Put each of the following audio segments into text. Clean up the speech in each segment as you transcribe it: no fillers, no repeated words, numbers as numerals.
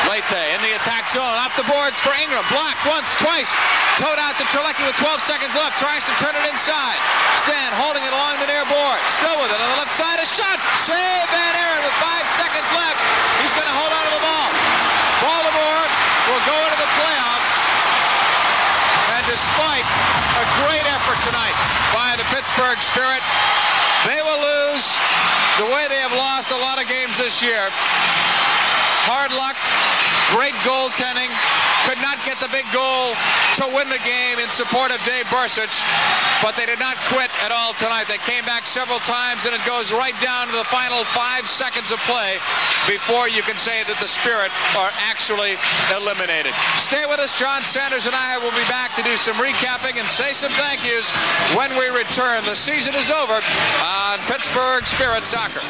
Leite in the attack zone, off the boards for Ingram, blocked once, twice, towed out to Trelecky with 12 seconds left, tries to turn it inside. Stan holding it along the near board, still with it on the left side, a shot, save Van Aaron with 5 seconds left. He's going to hold on to the ball. Baltimore will go into the playoffs, and despite a great effort tonight by the Pittsburgh Spirit, they will lose the way they have lost a lot of games this year. Hard luck, great goaltending, could not get the big goal to win the game in support of Dave Bursic, but they did not quit at all tonight. They came back several times, and it goes right down to the final 5 seconds of play before you can say that the Spirit are actually eliminated. Stay with us. John Sanders and I will be back to do some recapping and say some thank yous when we return. The season is over on Pittsburgh Spirit Soccer.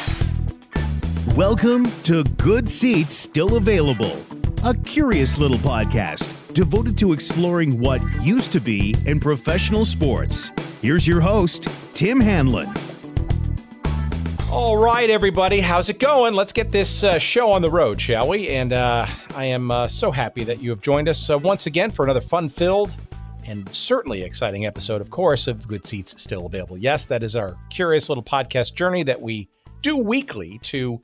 Welcome to Good Seats Still Available, a curious little podcast devoted to exploring what used to be in professional sports. Here's your host, Tim Hanlon. All right, everybody, how's it going? Let's get this show on the road, shall we? And I am so happy that you have joined us once again for another fun-filled and certainly exciting episode, of course, of Good Seats Still Available. Yes, that is our curious little podcast journey that we do weekly to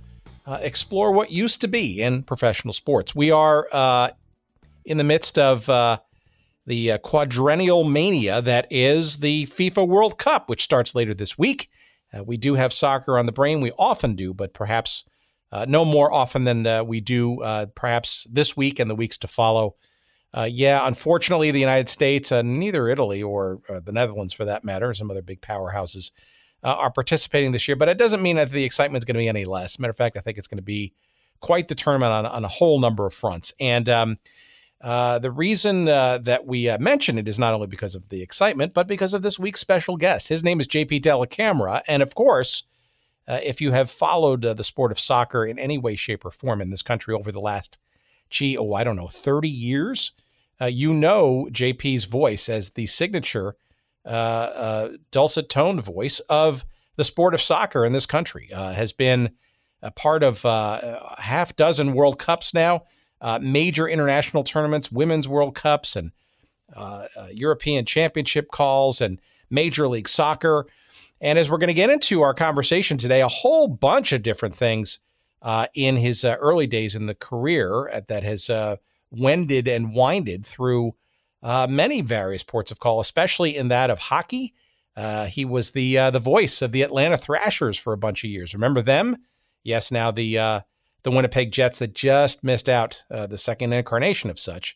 explore what used to be in professional sports. We are in the midst of the quadrennial mania that is the FIFA World Cup, which starts later this week. We do have soccer on the brain. We often do, but perhaps no more often than we do perhaps this week and the weeks to follow. Unfortunately, the United States, neither Italy or the Netherlands for that matter, some other big powerhouses, are participating this year, but it doesn't mean that the excitement is going to be any less. Matter of fact, I think it's going to be quite the tournament on a whole number of fronts. And the reason that we mention it is not only because of the excitement, but because of this week's special guest. His name is JP Dellacamera. And of course, if you have followed the sport of soccer in any way, shape, or form in this country over the last, 30 years, you know JP's voice as the signature dulcet toned voice of the sport of soccer in this country. Has been a part of half dozen World Cups now, major international tournaments, women's World Cups, and European Championship calls, and Major League Soccer. And as we're going to get into our conversation today, a whole bunch of different things in his early days in the career that has wended and winded through many various ports of call, especially in that of hockey. He was the voice of the Atlanta Thrashers for a bunch of years. Remember them? Yes, now the Winnipeg Jets that just missed out, the second incarnation of such,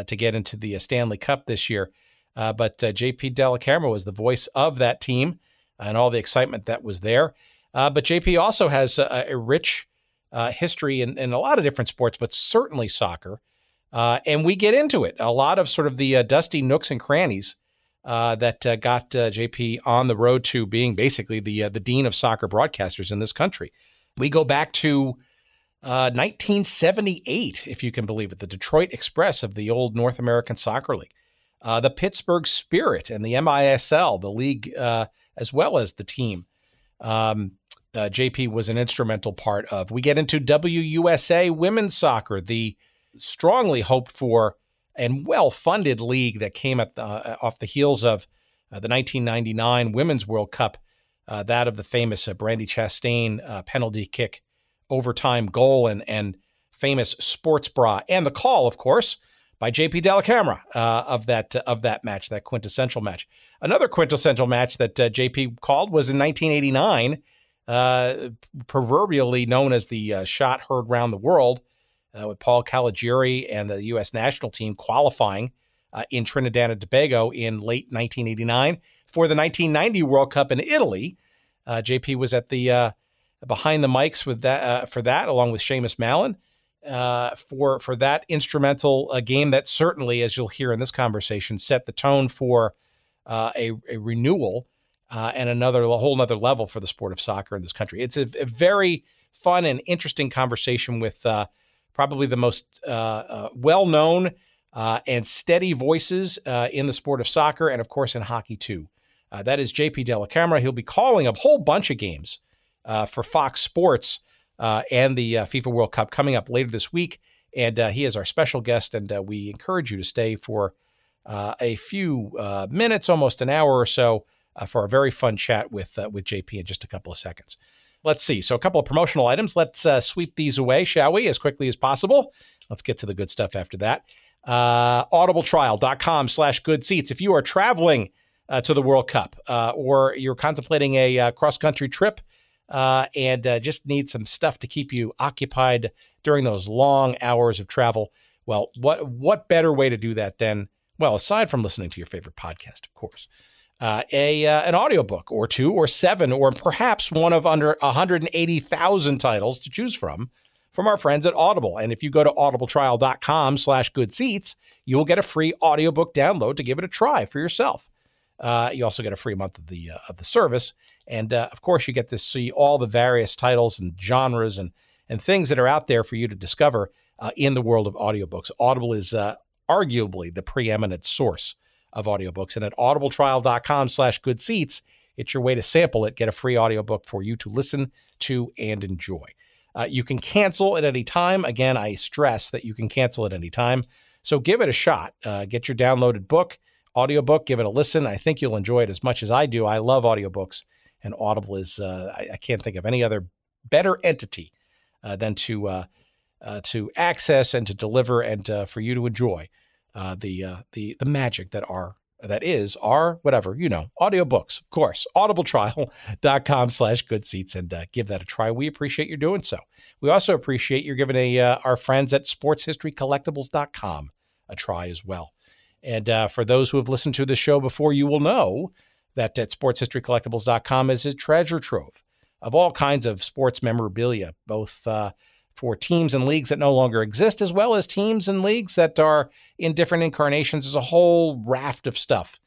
to get into the Stanley Cup this year. But JP Dellacamera was the voice of that team and all the excitement that was there. But JP also has a rich history in a lot of different sports, but certainly soccer. And we get into it. A lot of sort of the dusty nooks and crannies that got JP on the road to being basically the dean of soccer broadcasters in this country. We go back to 1978, if you can believe it, the Detroit Express of the old North American Soccer League, the Pittsburgh Spirit and the MISL, the league, as well as the team. JP was an instrumental part of. We get into WUSA women's soccer, the strongly hoped for and well-funded league that came off the heels of the 1999 Women's World Cup, that of the famous Brandy Chastain penalty kick overtime goal and famous sports bra, and the call, of course, by JP Dellacamera of that match, that quintessential match. Another quintessential match that JP called was in 1989, proverbially known as the shot heard round the world, with Paul Caligiuri and the U.S. national team qualifying in Trinidad and Tobago in late 1989 for the 1990 World Cup in Italy. JP was at the behind the mics with that for that, along with Seamus Mallon, for that instrumental game that certainly, as you'll hear in this conversation, set the tone for a renewal and a whole nother level for the sport of soccer in this country. It's a very fun and interesting conversation with probably the most well-known and steady voices in the sport of soccer, and of course in hockey too. That is JP Dellacamera. He'll be calling a whole bunch of games for Fox Sports and the FIFA World Cup coming up later this week And he is our special guest, and we encourage you to stay for a few minutes, almost an hour or so, for a very fun chat with JP in just a couple of seconds. Let's see. So a couple of promotional items. Let's sweep these away, shall we, as quickly as possible. Let's get to the good stuff after that. Audibletrial.com/good seats. If you are traveling to the World Cup or you're contemplating a cross-country trip and just need some stuff to keep you occupied during those long hours of travel, well, what better way to do that than, well, aside from listening to your favorite podcast, of course, an audiobook or two or seven or perhaps one of under 180,000 titles to choose from our friends at Audible. And if you go to audibletrial.com/good seats, you will get a free audiobook download to give it a try for yourself. You also get a free month of the service. And of course, you get to see all the various titles and genres and things that are out there for you to discover in the world of audiobooks. Audible is arguably the preeminent source of audiobooks. And at audibletrial.com/good seats, it's your way to sample it, get a free audiobook for you to listen to and enjoy. You can cancel at any time. Again, I stress that you can cancel at any time. So give it a shot. Get your downloaded audiobook, give it a listen. I think you'll enjoy it as much as I do. I love audiobooks, and Audible is, I can't think of any other better entity than to access and to deliver and for you to enjoy the magic that is our whatever, audiobooks, of course. Audibletrial.com/good seats, and give that a try. We appreciate you doing so. We also appreciate you giving our friends at sportshistorycollectibles.com a try as well. And for those who have listened to the show before, you will know that at sportshistorycollectibles.com is a treasure trove of all kinds of sports memorabilia, both for teams and leagues that no longer exist, as well as teams and leagues that are in different incarnations. There's a whole raft of stuff,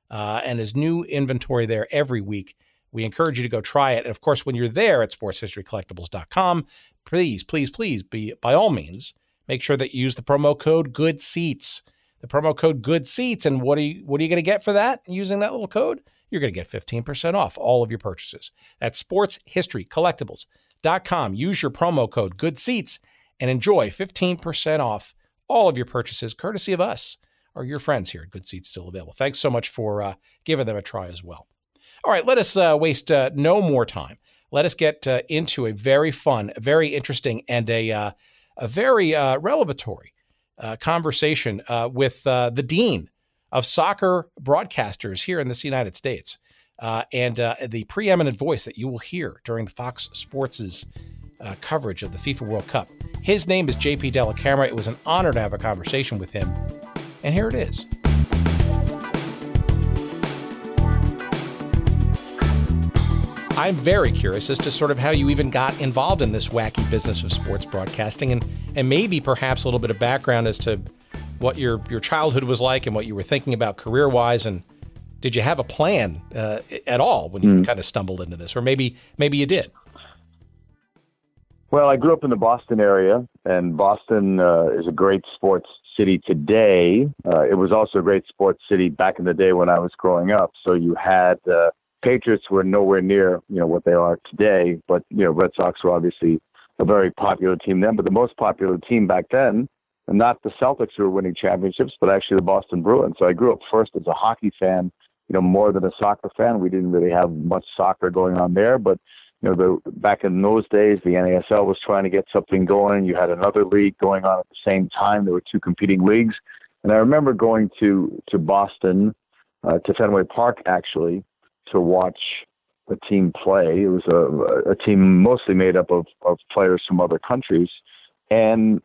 and there's new inventory there every week. We encourage you to go try it. And of course, when you're there at sportshistorycollectibles.com, please, by all means, make sure that you use the promo code GOODSEATS. The promo code GOODSEATS. And what are you going to get for that using that little code? You're going to get 15% off all of your purchases. That's sportshistorycollectibles.com. Use your promo code GOODSEATS and enjoy 15% off all of your purchases, courtesy of us or your friends here at Good Seats, still available. Thanks so much for giving them a try as well. All right, let us waste no more time. Let us get into a very fun, very interesting, and a very revelatory conversation with the dean of soccer broadcasters here in this United States, and the preeminent voice that you will hear during Fox Sports' coverage of the FIFA World Cup. His name is JP Dellacamera. It was an honor to have a conversation with him, and here it is. I'm very curious as to sort of how you even got involved in this wacky business of sports broadcasting, and maybe perhaps a little bit of background as to what your childhood was like and what you were thinking about career-wise, and did you have a plan at all when you kind of stumbled into this, or maybe you did? Well, I grew up in the Boston area, and Boston is a great sports city today. It was also a great sports city back in the day when I was growing up. So you had Patriots were nowhere near, what they are today, but, Red Sox were obviously a very popular team then, but the most popular team back then, and not the Celtics who were winning championships, but actually the Boston Bruins. So I grew up first as a hockey fan, more than a soccer fan. We didn't really have much soccer going on there, but back in those days, the NASL was trying to get something going. You had another league going on at the same time. There were two competing leagues. And I remember going to Boston, to Fenway Park, actually, to watch a team play. It was a team mostly made up of players from other countries. And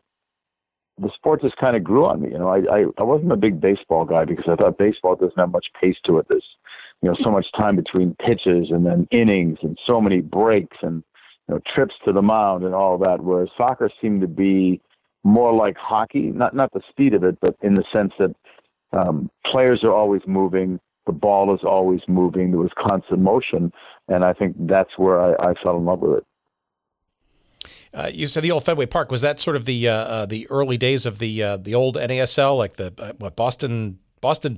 the sport just kind of grew on me. I wasn't a big baseball guy because I thought baseball doesn't have much pace to it. There's, so much time between pitches and then innings and so many breaks and, trips to the mound and all that, whereas soccer seemed to be more like hockey, not the speed of it, but in the sense that players are always moving, the ball is always moving, there was constant motion, and I think that's where I fell in love with it. You said the old Fenway Park. Was that sort of the early days of the old NASL, like the Boston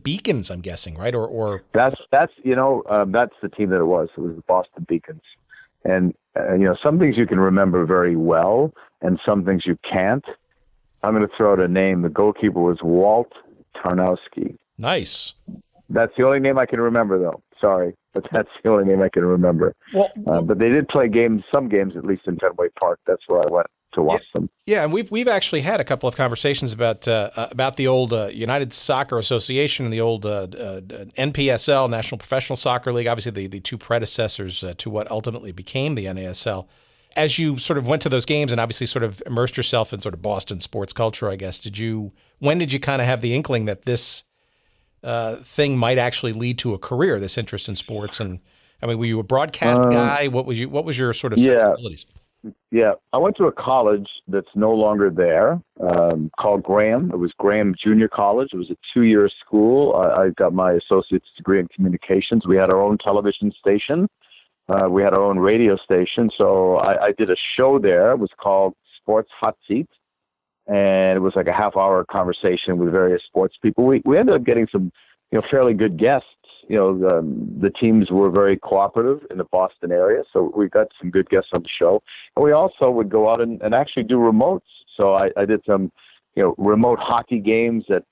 Beacons? I'm guessing, right? Or that's that's the team that it was. It was the Boston Beacons, and some things you can remember very well, and some things you can't. I'm going to throw out a name. The goalkeeper was Walt Tarnowski. Nice. That's the only name I can remember, though. Sorry, but that's the only name I can remember. Well, but they did play some games, at least in Fenway Park. That's where I went to watch them. Yeah, and we've actually had a couple of conversations about the old United Soccer Association and the old NPSL, National Professional Soccer League, obviously the two predecessors to what ultimately became the NASL. As you sort of went to those games and obviously sort of immersed yourself in sort of Boston sports culture, I guess, when did you kind of have the inkling that this thing might actually lead to a career, this interest in sports? And I mean, were you a broadcast guy? What was your sort of sensibilities? Yeah, I went to a college that's no longer there, called Graham. It was Graham Junior College. It was a 2-year school. I got my associate's degree in communications. We had our own television station. We had our own radio station. So I did a show there. It was called Sports Hot Seat. And it was like a half-hour conversation with various sports people. We ended up getting some, fairly good guests. The teams were very cooperative in the Boston area, so we got some good guests on the show. And we also would go out and actually do remotes. So I did some, remote hockey games at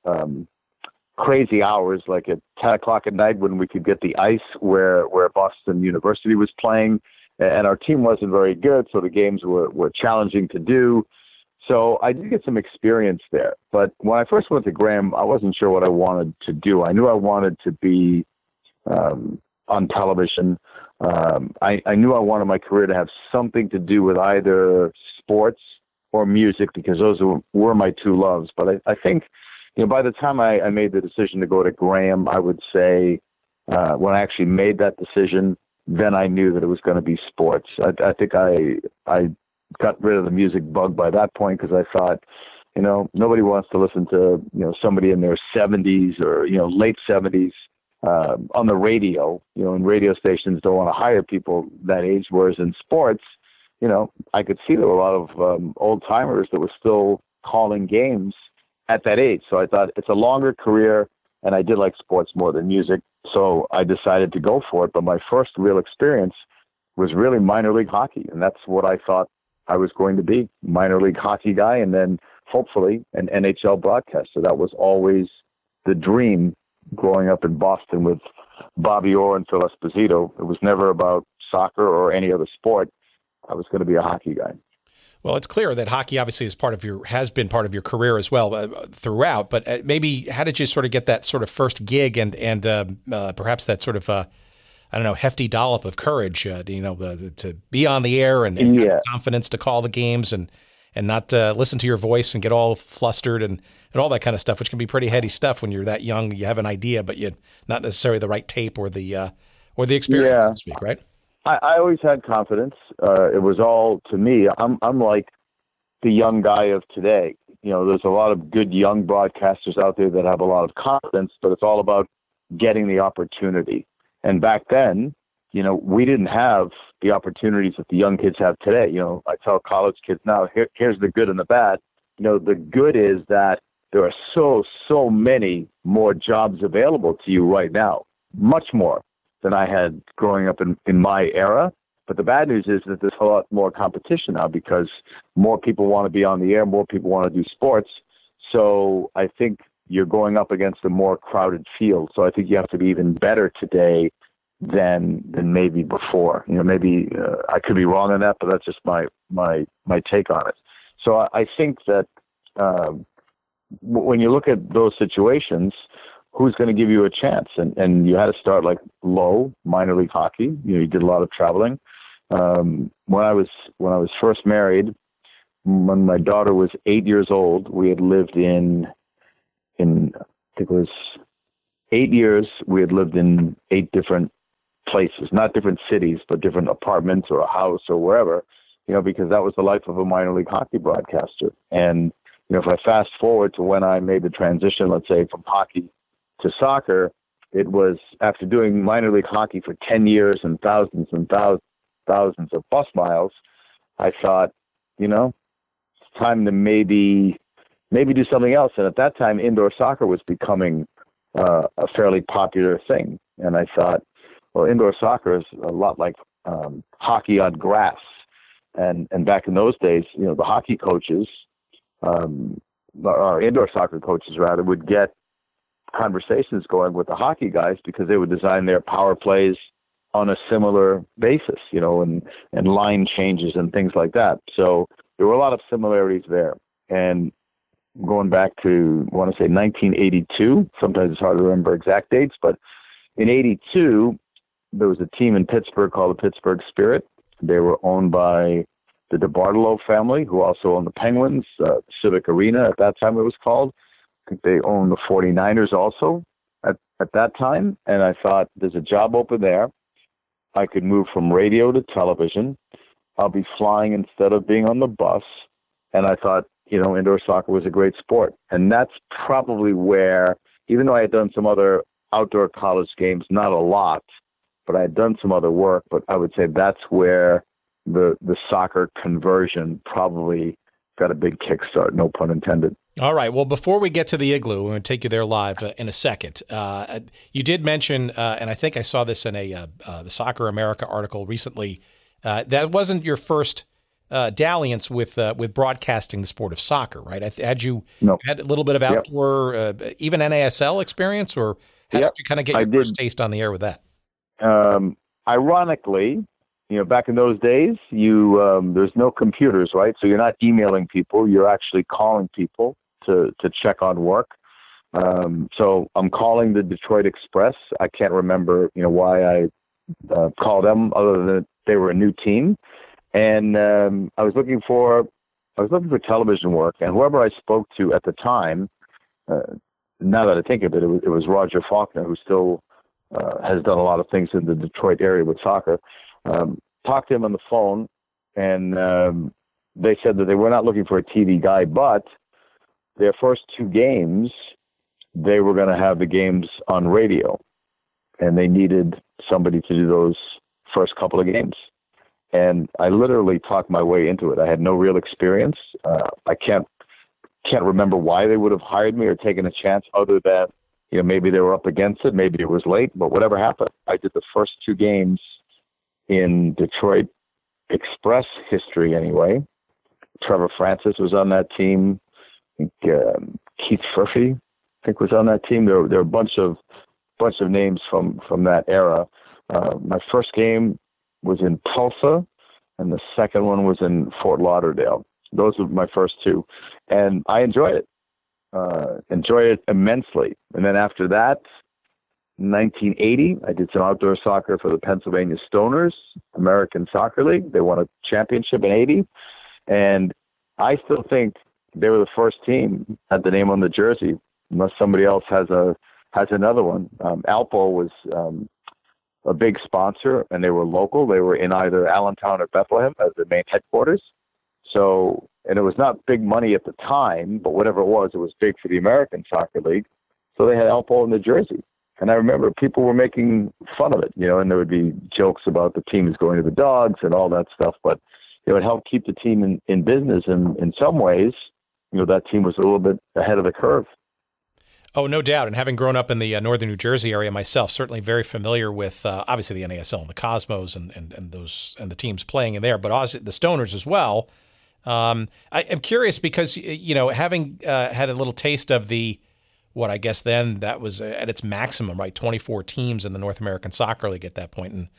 crazy hours, like at 10 o'clock at night when we could get the ice where Boston University was playing. And our team wasn't very good, so the games were challenging to do. So I did get some experience there. But when I first went to Graham, I wasn't sure what I wanted to do. I knew I wanted to be on television. I knew I wanted my career to have something to do with either sports or music, because those were my two loves. But I think, by the time I made the decision to go to Graham, I would say when I actually made that decision, then I knew that it was going to be sports. I think I got rid of the music bug by that point, because I thought, nobody wants to listen to, somebody in their 70s or, late 70s on the radio, and radio stations don't want to hire people that age. Whereas in sports, I could see there were a lot of old timers that were still calling games at that age. So I thought it's a longer career, and I did like sports more than music. So I decided to go for it. But my first real experience was really minor league hockey. And that's what I thought I was going to be, minor league hockey guy, and then hopefully an NHL broadcaster. That was always the dream growing up in Boston with Bobby Orr and Phil Esposito. It was never about soccer or any other sport. I was going to be a hockey guy. Well, it's clear that hockey obviously has been part of your career as well throughout. But maybe how did you sort of get that sort of first gig and perhaps that sort of hefty dollop of courage, to be on the air and have confidence to call the games and not listen to your voice and get all flustered and all that kind of stuff, which can be pretty heady stuff when you're that young. You have an idea, but you not necessarily the right tape or the experience, so to speak, right? I always had confidence. It was all, to me, I'm like the young guy of today. There's a lot of good young broadcasters out there that have a lot of confidence, but it's all about getting the opportunity. And back then, we didn't have the opportunities that the young kids have today. I tell college kids now, here's the good and the bad. The good is that there are so many more jobs available to you right now, much more than I had growing up in my era. But the bad news is that there's a lot more competition now, because more people want to be on the air, more people want to do sports. So I think you're going up against a more crowded field. So I think you have to be even better today than maybe before. Maybe I could be wrong on that, but that's just my take on it. So I think that when you look at those situations, who's going to give you a chance? And you had to start like low, minor league hockey. You did a lot of traveling. When I was first married, when my daughter was 8 years old, we had lived in I think it was 8 years. We had lived in 8 different places, not different cities, but different apartments or a house or wherever, because that was the life of a minor league hockey broadcaster. And, if I fast forward to when I made the transition, let's say from hockey to soccer, it was after doing minor league hockey for 10 years and thousands of bus miles, I thought, it's time to maybe do something else. And at that time, indoor soccer was becoming a fairly popular thing. And I thought, well, indoor soccer is a lot like hockey on grass. And back in those days, the hockey coaches our indoor soccer coaches rather, would get conversations going with the hockey guys because they would design their power plays on a similar basis, and line changes and things like that. So there were a lot of similarities there. And going back to, I want to say 1982, sometimes it's hard to remember exact dates, but in 82, there was a team in Pittsburgh called the Pittsburgh Spirit. They were owned by the DeBartolo family, who also owned the Penguins, Civic Arena at that time it was called. I think they owned the 49ers also at that time. And I thought, there's a job open there. I could move from radio to television. I'll be flying instead of being on the bus. And I thought, indoor soccer was a great sport. And that's probably where, even though I had done some other outdoor college games, not a lot, but I had done some other work, but I would say that's where the soccer conversion probably got a big kickstart, no pun intended. All right. Well, before we get to the Igloo, we're going to take you there live in a second. You did mention, and I think I saw this in a Soccer America article recently, that wasn't your first dalliance with broadcasting the sport of soccer, right? Had you had a little bit of outdoor, even NASL experience, or how did you kind of get your first taste on the air with that? Ironically, back in those days, there's no computers, right? So you're not emailing people; you're actually calling people to check on work. So I'm calling the Detroit Express. I can't remember, why I called them, other than they were a new team, and I was looking for television work, and whoever I spoke to at the time, now that I think of it, it was Roger Faulkner, who still has done a lot of things in the Detroit area with soccer. Talked to him on the phone, and they said that they were not looking for a TV guy, but their first two games, they were going to have the games on radio, and they needed somebody to do those first couple of games. And I literally talked my way into it. I had no real experience. I can't remember why they would have hired me or taken a chance, other than, maybe they were up against it, maybe it was late, but whatever happened, I did the first two games in Detroit Express history anyway. Trevor Francis was on that team. I think Keith Furphy, was on that team. There were a bunch of names from that era. My first game was in Tulsa, and the second one was in Fort Lauderdale. Those were my first two, and I enjoyed it. Enjoyed it immensely. And then after that, 1980, I did some outdoor soccer for the Pennsylvania Stoners, American Soccer League. They won a championship in 80. And I still think they were the first team, had the name on the jersey, unless somebody else has another one. Alpo was a big sponsor, and they were local. They were in either Allentown or Bethlehem as the main headquarters. So, and it was not big money at the time, but whatever it was big for the American Soccer League. So they had Alpo in the jersey. And I remember people were making fun of it, and there would be jokes about the teams going to the dogs and all that stuff. But it helped keep the team in business. And in some ways, that team was a little bit ahead of the curve. Oh, no doubt. And having grown up in the northern New Jersey area myself, certainly very familiar with obviously the NASL and the Cosmos and the teams playing in there, but also the Stoners as well. I am curious because, having had a little taste of what I guess then that was at its maximum, right? 24 teams in the North American Soccer League at that point.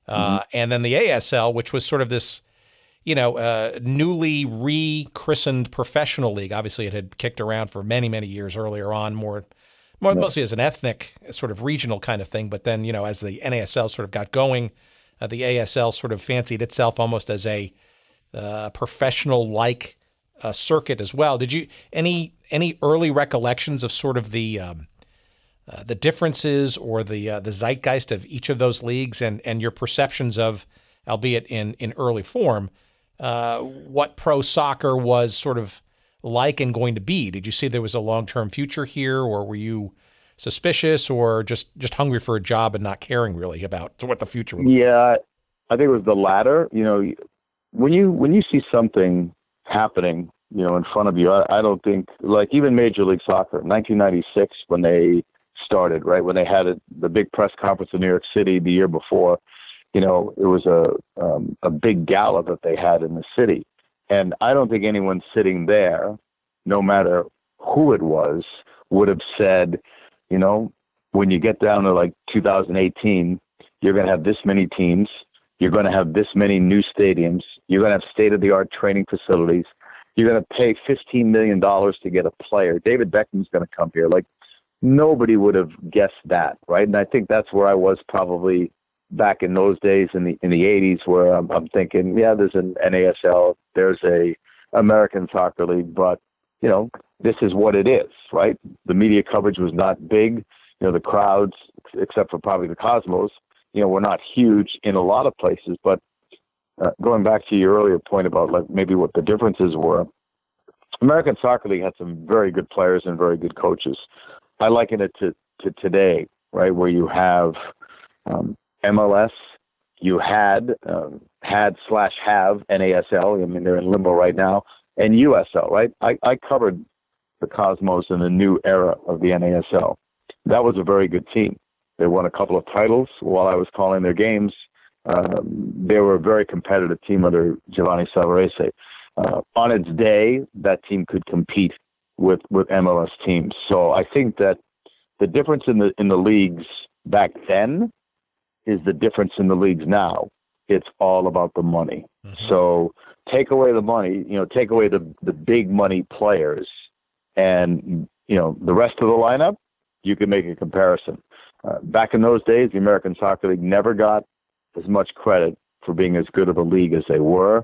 And then the ASL, which was sort of this, newly rechristened professional league. Obviously it had kicked around for many, many years earlier on, mostly as an ethnic sort of regional kind of thing. But then, as the NASL sort of got going, the ASL sort of fancied itself almost as a professional-like circuit as well. Did you any early recollections of sort of the differences or the zeitgeist of each of those leagues and your perceptions of, albeit in early form, what pro soccer was sort of like and going to be? Did you see there was a long-term future here, or were you suspicious, or just hungry for a job and not caring really about what the future was? Yeah, I think it was the latter. When you see something happening, in front of you, I don't think, like even Major League Soccer, 1996 when they started, right, when they had the big press conference in New York City the year before, it was a big gala that they had in the city, and I don't think anyone sitting there no matter who it was, would have said, when you get down to like 2018, you're going to have this many teams. You're going to have this many new stadiums. You're going to have state-of-the-art training facilities. You're going to pay $15 million to get a player. David Beckham's going to come here. Like, nobody would have guessed that, right? And I think that's where I was probably back in those days in the 80s, where I'm thinking, yeah, there's an NASL, there's a American Soccer League, but, this is what it is, right? The media coverage was not big. The crowds, except for probably the Cosmos, were not huge in a lot of places. But going back to your earlier point about like maybe what the differences were, American Soccer League had some very good players and very good coaches. I liken it to today, right, where you have MLS, you had /have NASL. I mean, they're in limbo right now, and USL, right? I covered the Cosmos in the new era of the NASL. That was a very good team. They won a couple of titles while I was calling their games. They were a very competitive team under Giovanni Savarese. On its day, that team could compete with MLS teams. So I think that the difference in the leagues back then is the difference in the leagues now. It's all about the money. Mm-hmm. So take away the money, take away the big money players, and the rest of the lineup, you can make a comparison. Back in those days, the American Soccer League never got as much credit for being as good of a league as they were.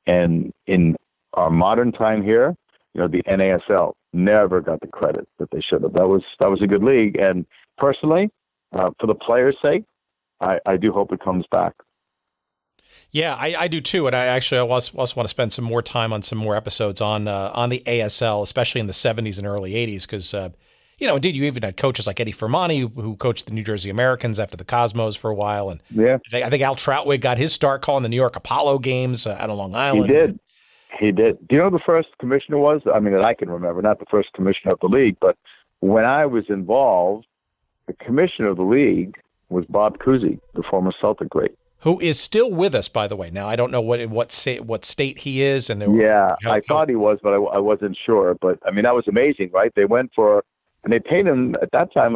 And in our modern time here, the NASL never got the credit that they should have. That was a good league. And personally, for the players' sake, I do hope it comes back. Yeah, I do too. And I also want to spend some more time on some more episodes on the ASL, especially in the 70s and early 80s, because indeed, you even had coaches like Eddie Firmani, who coached the New Jersey Americans after the Cosmos for a while. And yeah, I think Al Troutwig got his start calling the New York Apollo games out on Long Island. He did. Do you know who the first commissioner was? I mean, that I can remember, not the first commissioner of the league, but when I was involved, the commissioner of the league was Bob Cousy, the former Celtic great. Who is still with us, by the way. Now, I don't know what state he is. And I thought he was, but I wasn't sure. But, I mean, that was amazing, right? They went and they paid him at that time,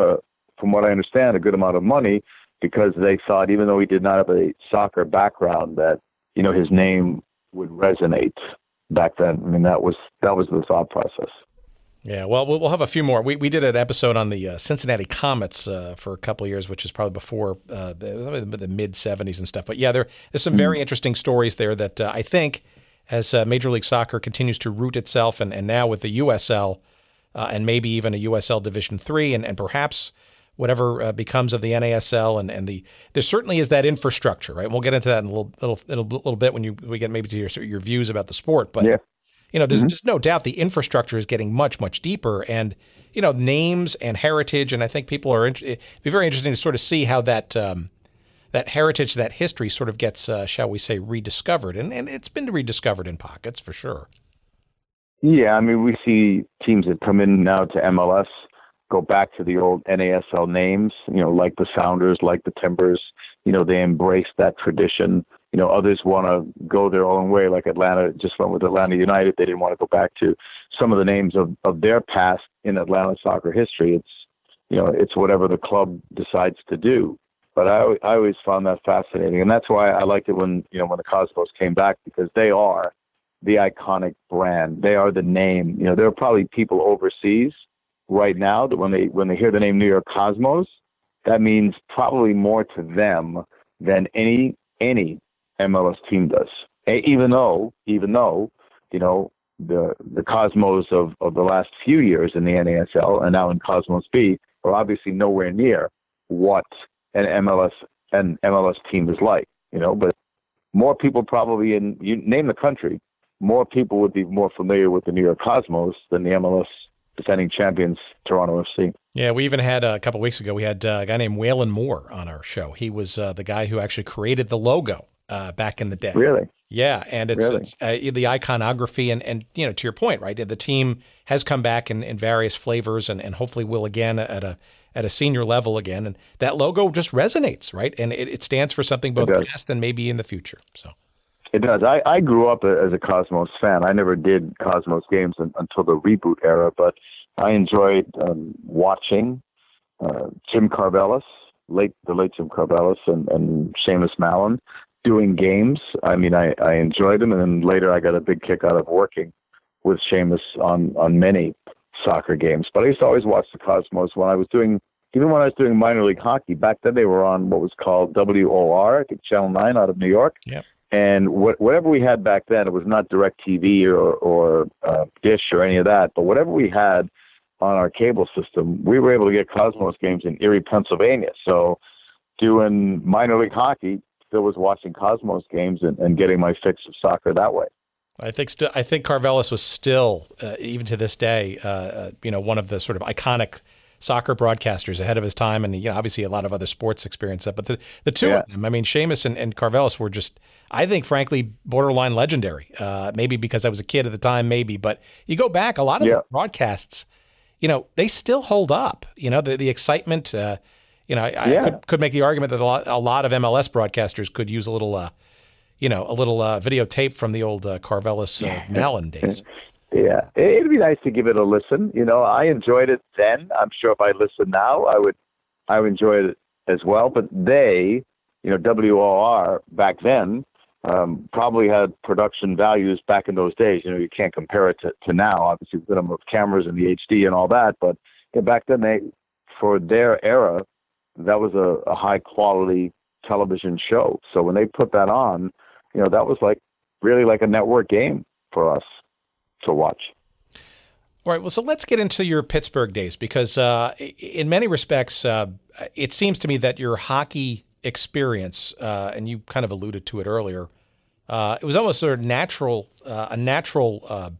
from what I understand, a good amount of money, because they thought, even though he did not have a soccer background, that, his name would resonate back then. I mean, that was the thought process. Yeah, well, we'll have a few more. We did an episode on the Cincinnati Comets for a couple of years, which is probably before the mid-'70s and stuff. But yeah, there's some very interesting stories there that I think, as Major League Soccer continues to root itself, and now with the USL, and maybe even a USL Division III, and perhaps whatever becomes of the NASL, and there certainly is that infrastructure, right? And we'll get into that in a little bit when we get maybe to your views about the sport, but. Yeah. There's no doubt the infrastructure is getting much, much deeper, and, names and heritage. And I think people it'd be very interesting to sort of see how that heritage, that history sort of gets, shall we say, rediscovered. And it's been rediscovered in pockets for sure. Yeah. I mean, we see teams that come in now to MLS, go back to the old NASL names, like the Sounders, like the Timbers, they embrace that tradition. Others want to go their own way, like Atlanta just went with Atlanta United. They didn't want to go back to some of the names of their past in Atlanta soccer history. It's whatever the club decides to do. But I always found that fascinating. And that's why I liked it when the Cosmos came back, because they are the iconic brand. They are the name. There are probably people overseas right now that when they hear the name New York Cosmos, that means probably more to them than any MLS team does. Even though the Cosmos of the last few years in the NASL and now in Cosmos B are obviously nowhere near what an MLS team is like. But more people probably you name the country, more people would be more familiar with the New York Cosmos than the MLS defending champions Toronto FC. Yeah, we even had a couple of weeks ago, we had a guy named Waylon Moore on our show. He was the guy who actually created the logo back in the day. Really? Yeah, and it's the iconography and to your point, right? The team has come back in various flavors and hopefully will again at a senior level again. And that logo just resonates, right? And it stands for something both past and maybe in the future. So It does. I grew up as a Cosmos fan. I never did Cosmos games until the reboot era, but I enjoyed watching Jim Carvelis, the late Jim Carvelis, and Seamus Mallon doing games. I mean, I enjoyed them, and then later I got a big kick out of working with Seamus on many soccer games. But I used to always watch the Cosmos when I was doing minor league hockey. Back then they were on what was called WOR, I think Channel 9 out of New York. Yep. And whatever we had back then, it was not DirecTV or Dish or any of that, but whatever we had on our cable system, we were able to get Cosmos games in Erie, Pennsylvania. So doing minor league hockey, still was watching Cosmos games and getting my fix of soccer that way. I think Carvelis was still, even to this day, one of the sort of iconic soccer broadcasters ahead of his time, and obviously a lot of other sports experience. But the two of them, I mean, Seamus and Carvelis were just, I think, frankly, borderline legendary. Maybe because I was a kid at the time, maybe. But you go back, a lot of the broadcasts, they still hold up. The excitement. I could make the argument that a lot of MLS broadcasters could use a little videotape from the old Carvelis Mallon days. Yeah, it'd be nice to give it a listen. I enjoyed it then. I'm sure if I listen now, I would enjoy it as well. But they, WOR back then, probably had production values back in those days. You can't compare it to now. Obviously, with them with cameras and the HD and all that. But back then, for their era, that was a high quality television show. So when they put that on, that was really like a network game for us to watch. All right. Well, so let's get into your Pittsburgh days, because in many respects, it seems to me that your hockey experience, and you kind of alluded to it earlier, it was almost sort of a natural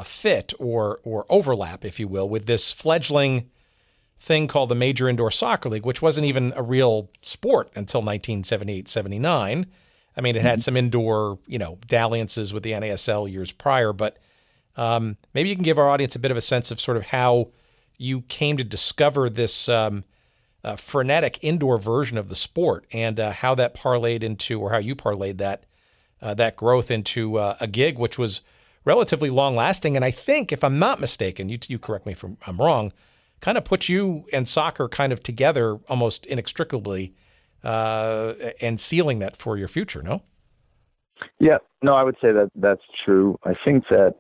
fit or overlap, if you will, with this fledgling thing called the Major Indoor Soccer League, which wasn't even a real sport until 1978, 79. I mean, it had some indoor, dalliances with the NASL years prior, but maybe you can give our audience a bit of a sense of sort of how you came to discover this frenetic indoor version of the sport, and how that parlayed into, or how you parlayed that growth into a gig which was relatively long lasting. And I think, if I'm not mistaken, you correct me if I'm wrong, kind of put you and soccer kind of together almost inextricably, and sealing that for your future, no? Yeah, no, I would say that's true. I think that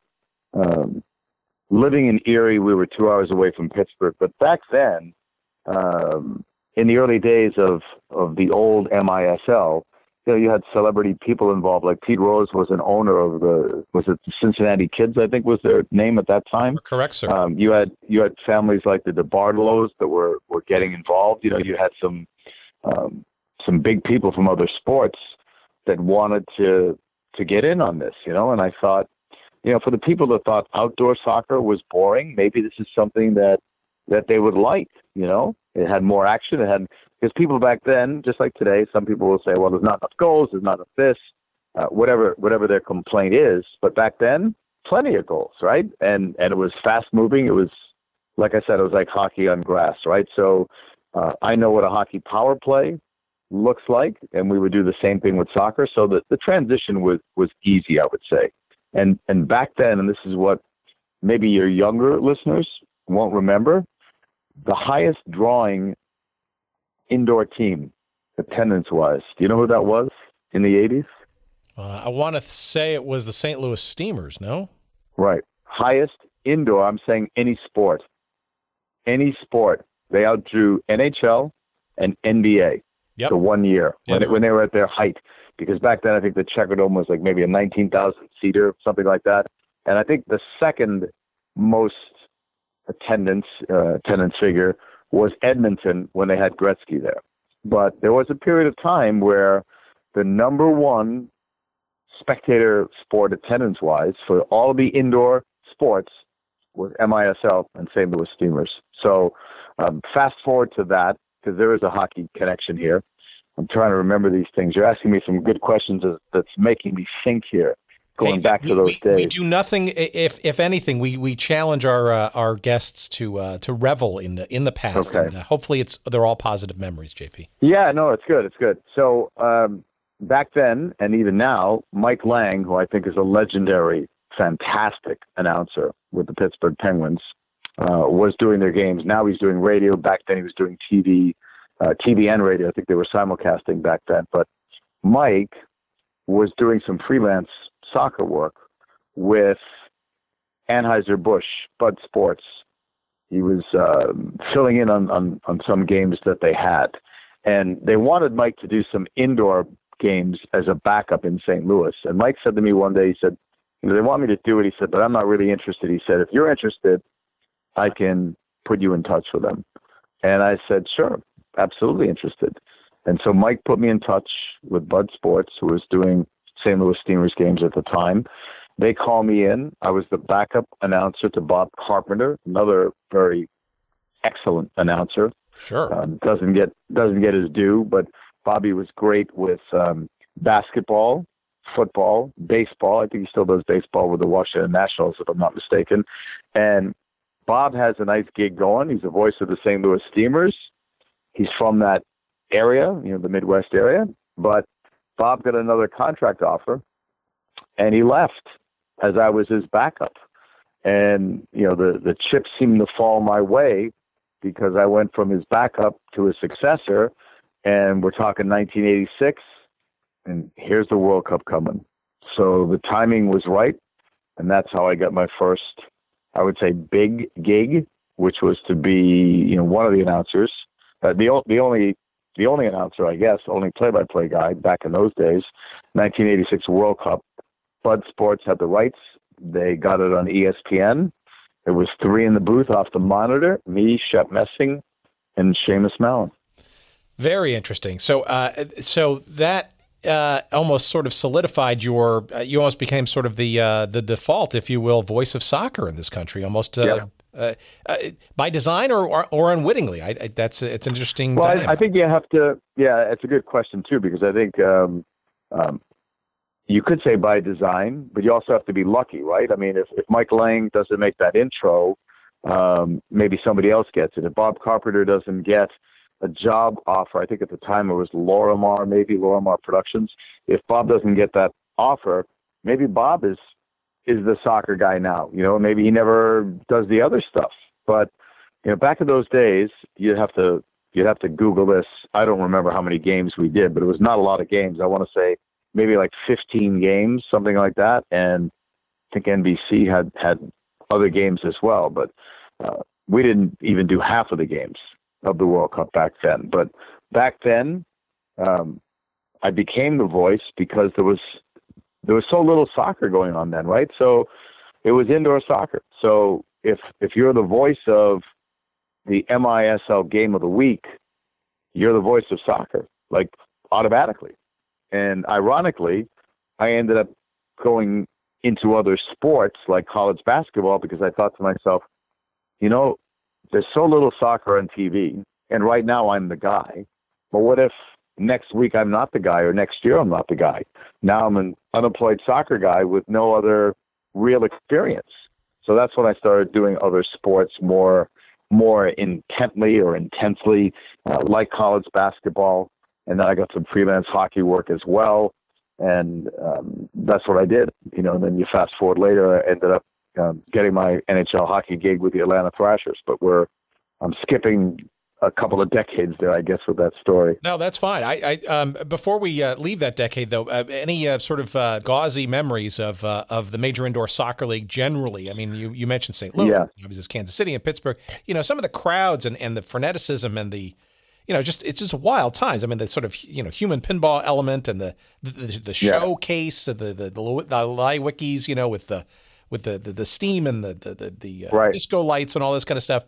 living in Erie, we were 2 hours away from Pittsburgh, but back then, in the early days of the old MISL, you had celebrity people involved. Like Pete Rose was an owner of the Cincinnati Kids, I think was their name at that time. Correct, sir. You had families like the DeBartolos that were getting involved. You had some big people from other sports that wanted to get in on this, and I thought, for the people that thought outdoor soccer was boring, maybe this is something that they would like. It had more action. Because people back then, just like today, some people will say, well, there's not enough goals, there's not enough this, whatever their complaint is. But back then, plenty of goals, right? And it was fast moving. It was, like I said, it was like hockey on grass, right? So I know what a hockey power play looks like, and we would do the same thing with soccer. So the transition was easy, I would say. And back then, and this is what maybe your younger listeners won't remember, the highest drawing indoor team, attendance-wise, do you know who that was in the 80s? I want to say it was the St. Louis Steamers, no? Right. Highest indoor, I'm saying any sport. Any sport. They outdrew NHL and NBA the 1 year when they were at their height. Because back then, I think the Checkerdome was like maybe a 19,000-seater, something like that. And I think the second most attendance figure was Edmonton when they had Gretzky there. But there was a period of time where the number one spectator sport attendance-wise for all of the indoor sports was MISL and St. Louis Steamers. So fast forward to that, because there is a hockey connection here. I'm trying to remember these things. You're asking me some good questions that's making me think here, going back to those days. We do nothing, if anything, we challenge our guests to revel in the past. Okay. And hopefully they're all positive memories, JP. Yeah, no, it's good. It's good. So back then and even now, Mike Lang, who I think is a legendary, fantastic announcer with the Pittsburgh Penguins, was doing their games. Now he's doing radio. Back then he was doing TV and radio. I think they were simulcasting back then. But Mike was doing some freelance soccer work with Anheuser-Busch, Bud Sports. He was filling in on some games that they had. And they wanted Mike to do some indoor games as a backup in St. Louis. And Mike said to me one day, he said, they want me to do it. He said, but I'm not really interested. He said, if you're interested, I can put you in touch with them. And I said, sure, absolutely interested. And so Mike put me in touch with Bud Sports, who was doing St. Louis Steamers games at the time. They called me in. I was the backup announcer to Bob Carpenter, another very excellent announcer. Sure. Doesn't get his due, but Bobby was great with basketball, football, baseball. I think he still does baseball with the Washington Nationals, if I'm not mistaken. And Bob has a nice gig going. He's the voice of the St. Louis Steamers. He's from that area, the Midwest area. But Bob got another contract offer, and he left as I was his backup. And, the chips seemed to fall my way because I went from his backup to his successor, and we're talking 1986, and here's the World Cup coming. So the timing was right, and that's how I got my first, I would say, big gig, which was to be, one of the announcers, the only announcer, I guess, only play-by-play guy back in those days. 1986 World Cup. Bud Sports had the rights. They got it on ESPN. It was 3 in the booth off the monitor, me, Shep Messing, and Seamus Mallon. Very interesting. So that almost sort of solidified you almost became sort of the default, if you will, voice of soccer in this country, almost by design or unwittingly. It's an interesting. Well, dynamic. I think you have to. Yeah, it's a good question too, because I think you could say by design, but you also have to be lucky, right? I mean, if Mike Lang doesn't make that intro, maybe somebody else gets it. If Bob Carpenter doesn't get a job offer, I think at the time it was Lorimar Productions. If Bob doesn't get that offer, maybe Bob is the soccer guy now. Maybe he never does the other stuff. But back in those days, you'd have to Google this. I don't remember how many games we did, but it was not a lot of games. I want to say maybe like 15 games, something like that. And I think NBC had other games as well, but we didn't even do half of the games of the World Cup back then. But back then, I became the voice because there was so little soccer going on then, right? So it was indoor soccer. So if you're the voice of the MISL game of the week, you're the voice of soccer, like automatically. And ironically, I ended up going into other sports like college basketball because I thought to myself, there's so little soccer on TV, and right now I'm the guy. But what if next week I'm not the guy, or next year I'm not the guy? Now I'm an unemployed soccer guy with no other real experience. So that's when I started doing other sports more intently or intensely, like college basketball. And then I got some freelance hockey work as well. And that's what I did. And then you fast forward later, I ended up getting my NHL hockey gig with the Atlanta Thrashers. But I'm skipping a couple of decades there, I guess, with that story. No, that's fine. I before we leave that decade, though, any sort of gauzy memories of the major indoor soccer league generally? I mean, you mentioned St. Louis, obviously Kansas City and Pittsburgh. Some of the crowds and the freneticism and the, it's just wild times. I mean, the sort of human pinball element and the showcase, the live wikis, with the steam and the disco lights and all this kind of stuff.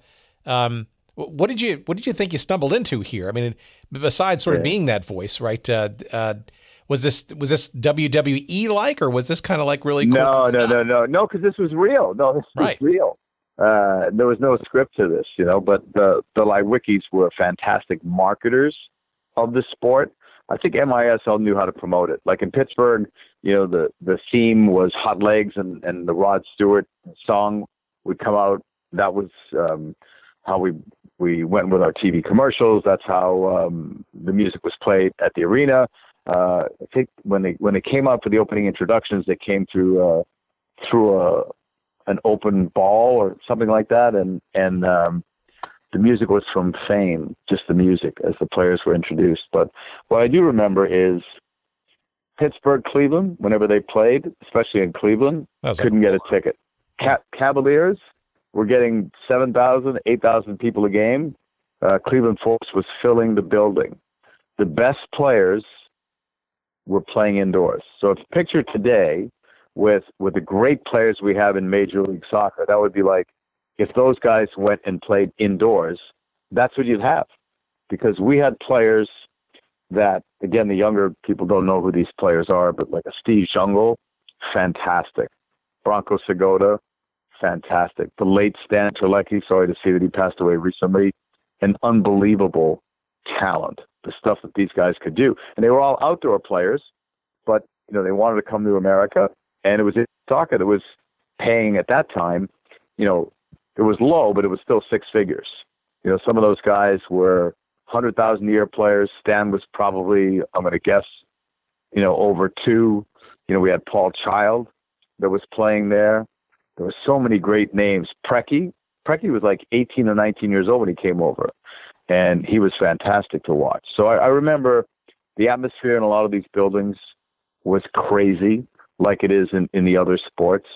What did you think you stumbled into here? I mean, besides sort of being that voice, right? Was this WWE like, or was this kind of like really cool? No, because this was real. No, this was real. There was no script to this, but the live wikis were fantastic marketers of the sport. I think MISL knew how to promote it. Like in Pittsburgh, the theme was Hot Legs, and the Rod Stewart song would come out. That was how we went with our TV commercials. That's how the music was played at the arena. I think when they came out for the opening introductions, they came through an open ball or something like that, and the music was from Fame, just the music as the players were introduced. But what I do remember is Pittsburgh, Cleveland, whenever they played, especially in Cleveland, couldn't get a ticket. Cavaliers were getting 7,000, 8,000 people a game. Cleveland folks was filling the building. The best players were playing indoors. So if you picture today with the great players we have in Major League Soccer, that would be like if those guys went and played indoors, that's what you'd have. Because we had players that, again, the younger people don't know who these players are, but like a Steve Jungle, fantastic. Branko Segota, fantastic. The late Stan Terlecki, sorry to see that he passed away recently, an unbelievable talent, the stuff that these guys could do. And they were all outdoor players, but they wanted to come to America, and it was soccer that was paying at that time. It was low, but it was still six figures. Some of those guys were 100,000 a year players. Stan was probably, I'm going to guess, over two. We had Paul Child that was playing there. There were so many great names. Preki was like 18 or 19 years old when he came over, and he was fantastic to watch. So I remember the atmosphere in a lot of these buildings was crazy, like it is in the other sports.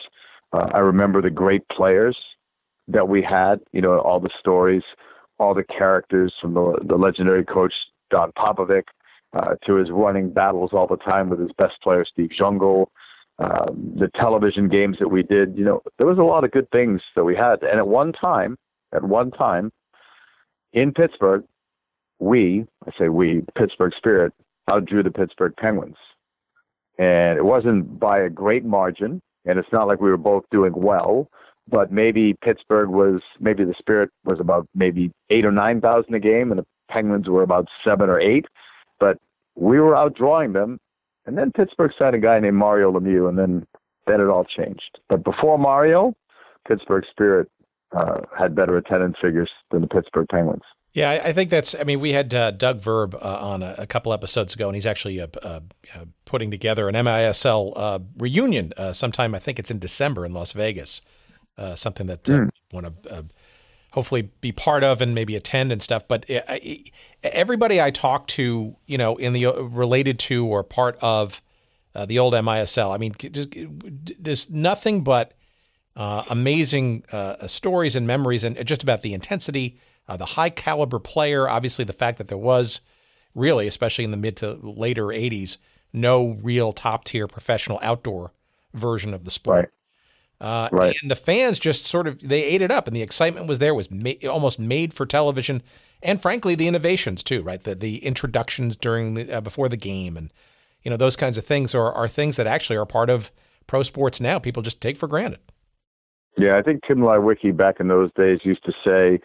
I remember the great players that we had, all the stories, all the characters, from the legendary coach Don Popovic to his running battles all the time with his best player Steve Jungle, the television games that we did. There was a lot of good things that we had. And at one time in Pittsburgh, the Pittsburgh Spirit outdrew the Pittsburgh Penguins. And it wasn't by a great margin, and it's not like we were both doing well, but maybe the Spirit was about maybe 8,000 or 9,000 a game, and the Penguins were about 7,000 or 8,000. But we were outdrawing them. And then Pittsburgh signed a guy named Mario Lemieux, and then it all changed. But before Mario, Pittsburgh Spirit had better attendance figures than the Pittsburgh Penguins. Yeah, I think we had Doug Verb on a couple episodes ago, and he's actually putting together an MISL reunion sometime. I think it's in December in Las Vegas, something that I want to hopefully be part of and maybe attend and stuff. But everybody I talk to, in the related to or part of the old MISL, there's nothing but amazing stories and memories, and just about the intensity, the high caliber player. Obviously, the fact that there was really, especially in the mid to later 80s, no real top tier professional outdoor version of the sport. Right. And the fans just they ate it up, and the excitement was there, was almost made for television, and frankly, the innovations too, right? The introductions during before the game, and those kinds of things are things that actually are part of pro sports now. People just take for granted. Yeah, I think Tim Lewicki back in those days used to say,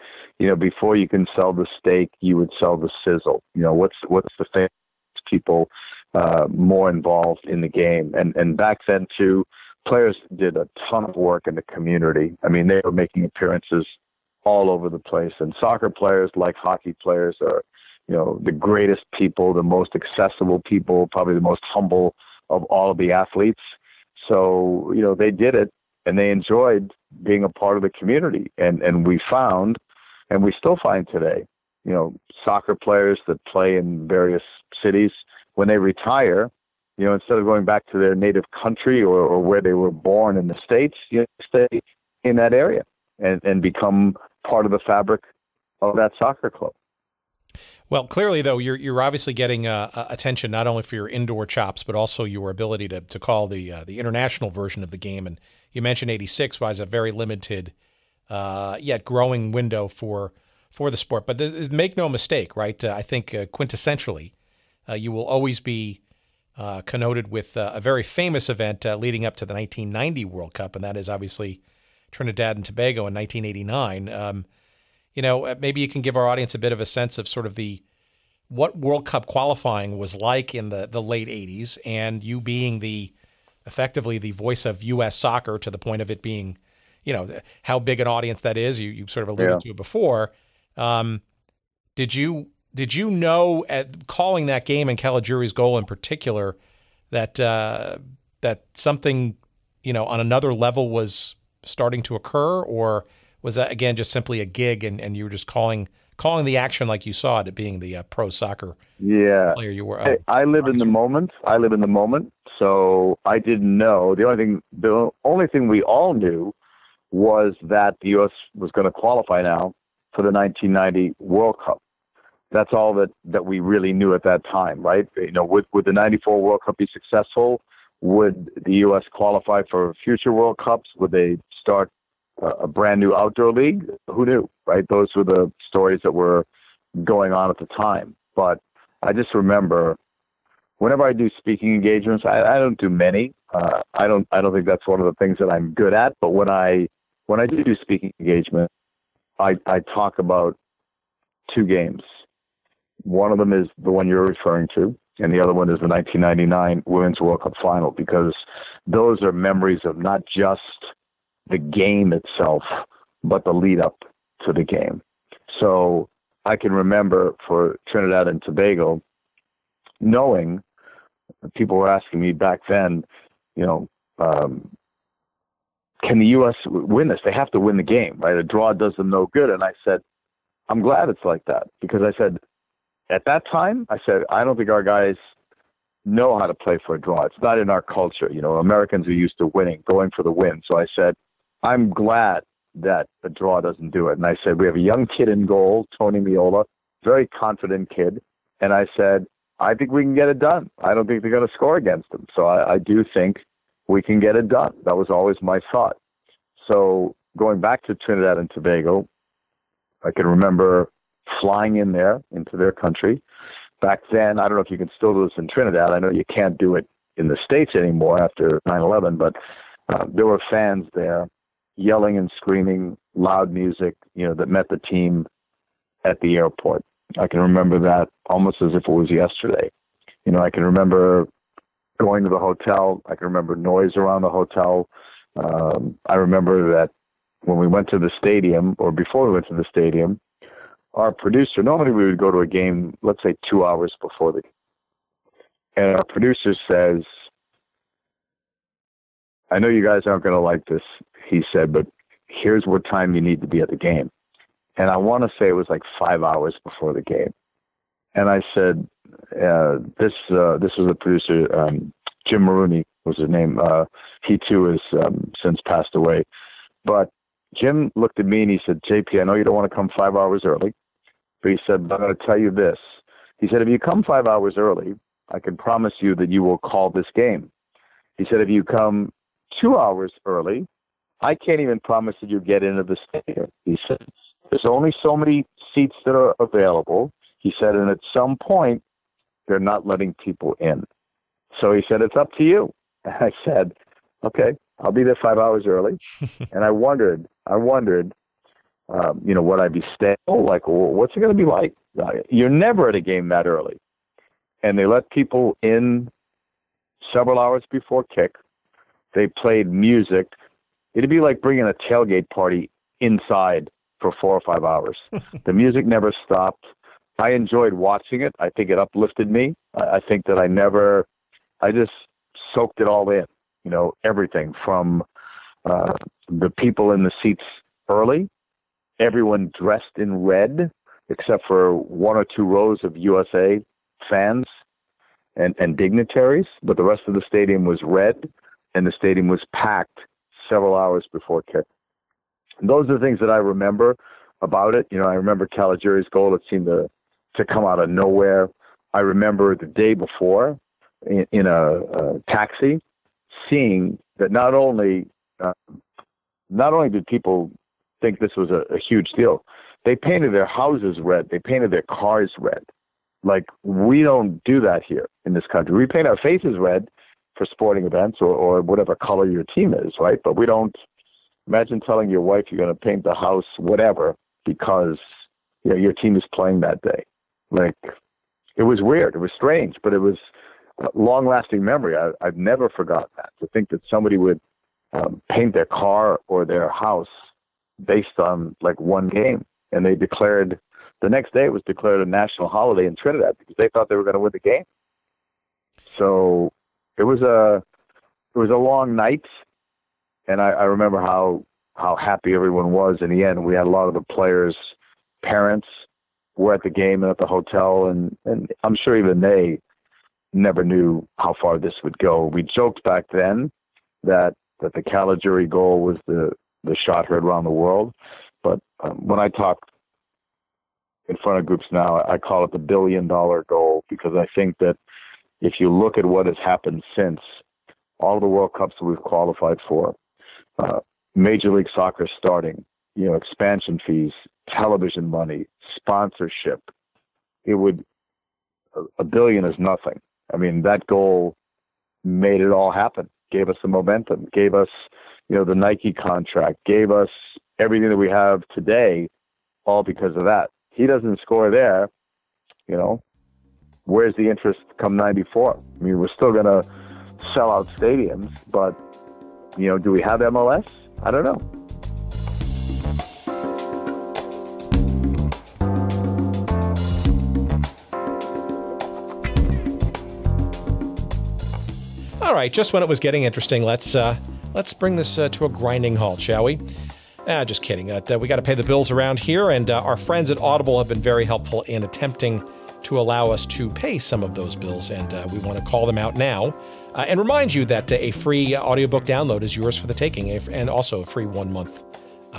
before you can sell the steak, you would sell the sizzle. What's the thing people more involved in the game, and back then too. Players did a ton of work in the community. They were making appearances all over the place. And soccer players, like hockey players, are, the greatest people, the most accessible people, probably the most humble of all of the athletes. So, they did it, and they enjoyed being a part of the community. And we found, and we still find today, soccer players that play in various cities, when they retire, instead of going back to their native country or where they were born in the States, stay in that area and become part of the fabric of that soccer club. Well, clearly, though, you're obviously getting attention not only for your indoor chops, but also your ability to call the international version of the game. And you mentioned 86 was a very limited, yet growing window for the sport. But make no mistake, right? I think quintessentially, you will always be connoted with a very famous event leading up to the 1990 World Cup, and that is obviously Trinidad and Tobago in 1989. Maybe you can give our audience a bit of a sense of sort of what World Cup qualifying was like in the late 80s, and you being effectively the voice of U.S. soccer to the point of it being, how big an audience that is. You sort of alluded to it before. Did you did you know at calling that game and Caligiuri's goal in particular that that something, on another level was starting to occur, or was that again just simply a gig and you were just calling the action like you saw it, being the pro soccer player you were? I live in the moment. So I didn't know. The only thing we all knew was that the U.S. was going to qualify now for the 1990 World Cup. That's all that we really knew at that time, right? Would the 94 World Cup be successful? Would the U.S. qualify for future World Cups? Would they start a brand new outdoor league? Who knew, right? Those were the stories that were going on at the time. But I just remember whenever I do speaking engagements, I don't do many. I don't think that's one of the things that I'm good at. But when I do speaking engagement, I talk about two games. One of them is the one you're referring to, and the other one is the 1999 Women's World Cup final, because those are memories of not just the game itself, but the lead up to the game. So I can remember for Trinidad and Tobago, knowing people were asking me back then, can the U.S. win this? They have to win the game, right? A draw does them no good. And I said, I'm glad it's like that, because I said, at that time, I don't think our guys know how to play for a draw. It's not in our culture. Americans are used to winning, going for the win. So I said, I'm glad that a draw doesn't do it. And I said, we have a young kid in goal, Tony Miola, very confident kid. And I said, I think we can get it done. I don't think they're going to score against them. So I do think we can get it done. That was always my thought. So going back to Trinidad and Tobago, I can remember flying in there into their country. Back then, I don't know if you can still do this in Trinidad. I know you can't do it in the States anymore after 9/11, but there were fans there yelling and screaming, loud music, that met the team at the airport. I can remember that almost as if it was yesterday. I can remember going to the hotel. I can remember noise around the hotel. I remember that when we went to the stadium, or before we went to the stadium, our producer, normally we would go to a game, let's say 2 hours before the game. And our producer says, I know you guys aren't going to like this, he said, but here's what time you need to be at the game. And I want to say it was like 5 hours before the game. And I said, this was a producer, Jim Maroney was his name. He too has since passed away. But Jim looked at me and he said, JP, I know you don't want to come 5 hours early, but he said, I'm going to tell you this. He said, if you come 5 hours early, I can promise you that you will call this game. He said, if you come 2 hours early, I can't even promise that you get into the stadium. He said, there's only so many seats that are available. He said, and at some point, they're not letting people in. So he said, it's up to you. And I said, okay, I'll be there 5 hours early. And I wondered, would I be stale? Like, what's it going to be like? You're never at a game that early. And they let people in several hours before kick. They played music. It'd be like bringing a tailgate party inside for 4 or 5 hours. The music never stopped. I enjoyed watching it. I think it uplifted me. I think that I just soaked it all in, everything from the people in the seats early, everyone dressed in red, except for 1 or 2 rows of USA fans and dignitaries, but the rest of the stadium was red, and the stadium was packed several hours before kick. And those are the things that I remember about it. I remember Caligiuri's goal. It seemed to come out of nowhere. I remember the day before in a taxi seeing that not only did people think this was a huge deal, they painted their houses red. They painted their cars red. Like, we don't do that here in this country. We paint our faces red for sporting events or whatever color your team is, right? But we don't. Imagine telling your wife you're going to paint the house whatever because your team is playing that day. Like, it was weird. It was strange, but it was a long-lasting memory. I've never forgotten that. To think that somebody would paint their car or their house based on like one game, and they declared the next day it was declared a national holiday in Trinidad because they thought they were going to win the game. So it was a long night, and I remember how happy everyone was in the end. We had a lot of the players' parents were at the game and at the hotel, and I'm sure even they never knew how far this would go. We joked back then that the Caligiuri goal was the shot heard around the world, but when I talk in front of groups now, I call it the $1 billion goal, because I think that if you look at what has happened since, all the World Cups that we've qualified for, Major League Soccer starting, expansion fees, television money, sponsorship, $1 billion is nothing. I mean, that goal made it all happen, gave us the momentum, gave us, the Nike contract, gave us everything that we have today, all because of that. He doesn't score there, where's the interest come 94? I mean, we're still going to sell out stadiums, but, do we have MLS? I don't know. All right, just when it was getting interesting, let's bring this to a grinding halt, shall we? Just kidding. We got to pay the bills around here, and our friends at Audible have been very helpful in attempting to allow us to pay some of those bills, and we want to call them out now and remind you that a free audiobook download is yours for the taking, and also a free 1-month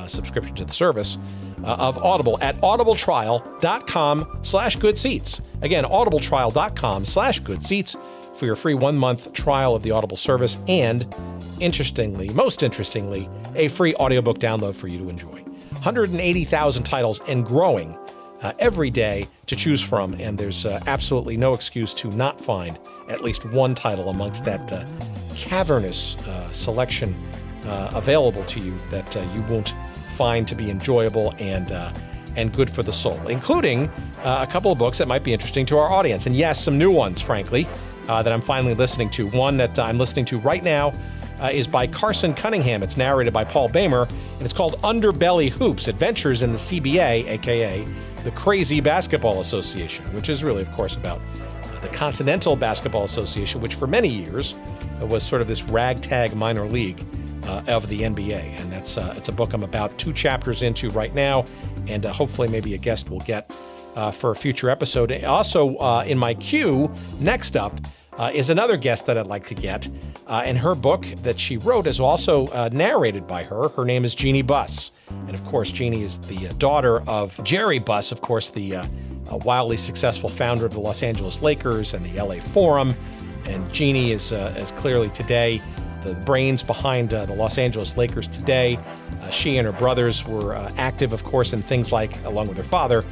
subscription to the service of Audible at audibletrial.com/goodseats. Again, audibletrial.com/goodseats for your free 1-month trial of the Audible service, and most interestingly, a free audiobook download for you to enjoy. 180,000 titles and growing every day to choose from, and there's absolutely no excuse to not find at least one title amongst that cavernous selection available to you that you won't find to be enjoyable and good for the soul, including a couple of books that might be interesting to our audience. And yes, some new ones, frankly, that I'm finally listening to. One that I'm listening to right now is by Carson Cunningham. It's narrated by Paul Bamer, and it's called Underbelly Hoops, Adventures in the CBA, a.k.a. the Crazy Basketball Association, which is really, of course, about the Continental Basketball Association, which for many years was sort of this ragtag minor league of the NBA. And it's a book I'm about 2 chapters into right now, and hopefully maybe a guest will get for a future episode. Also, in my queue, next up, is another guest that I'd like to get, and her book that she wrote is also narrated by her. Her name is Jeannie Buss, and of course, Jeannie is the daughter of Jerry Buss, of course, the wildly successful founder of the Los Angeles Lakers and the LA Forum, and Jeannie is clearly today the brains behind the Los Angeles Lakers today. She and her brothers were active, of course, in things like, along with her father,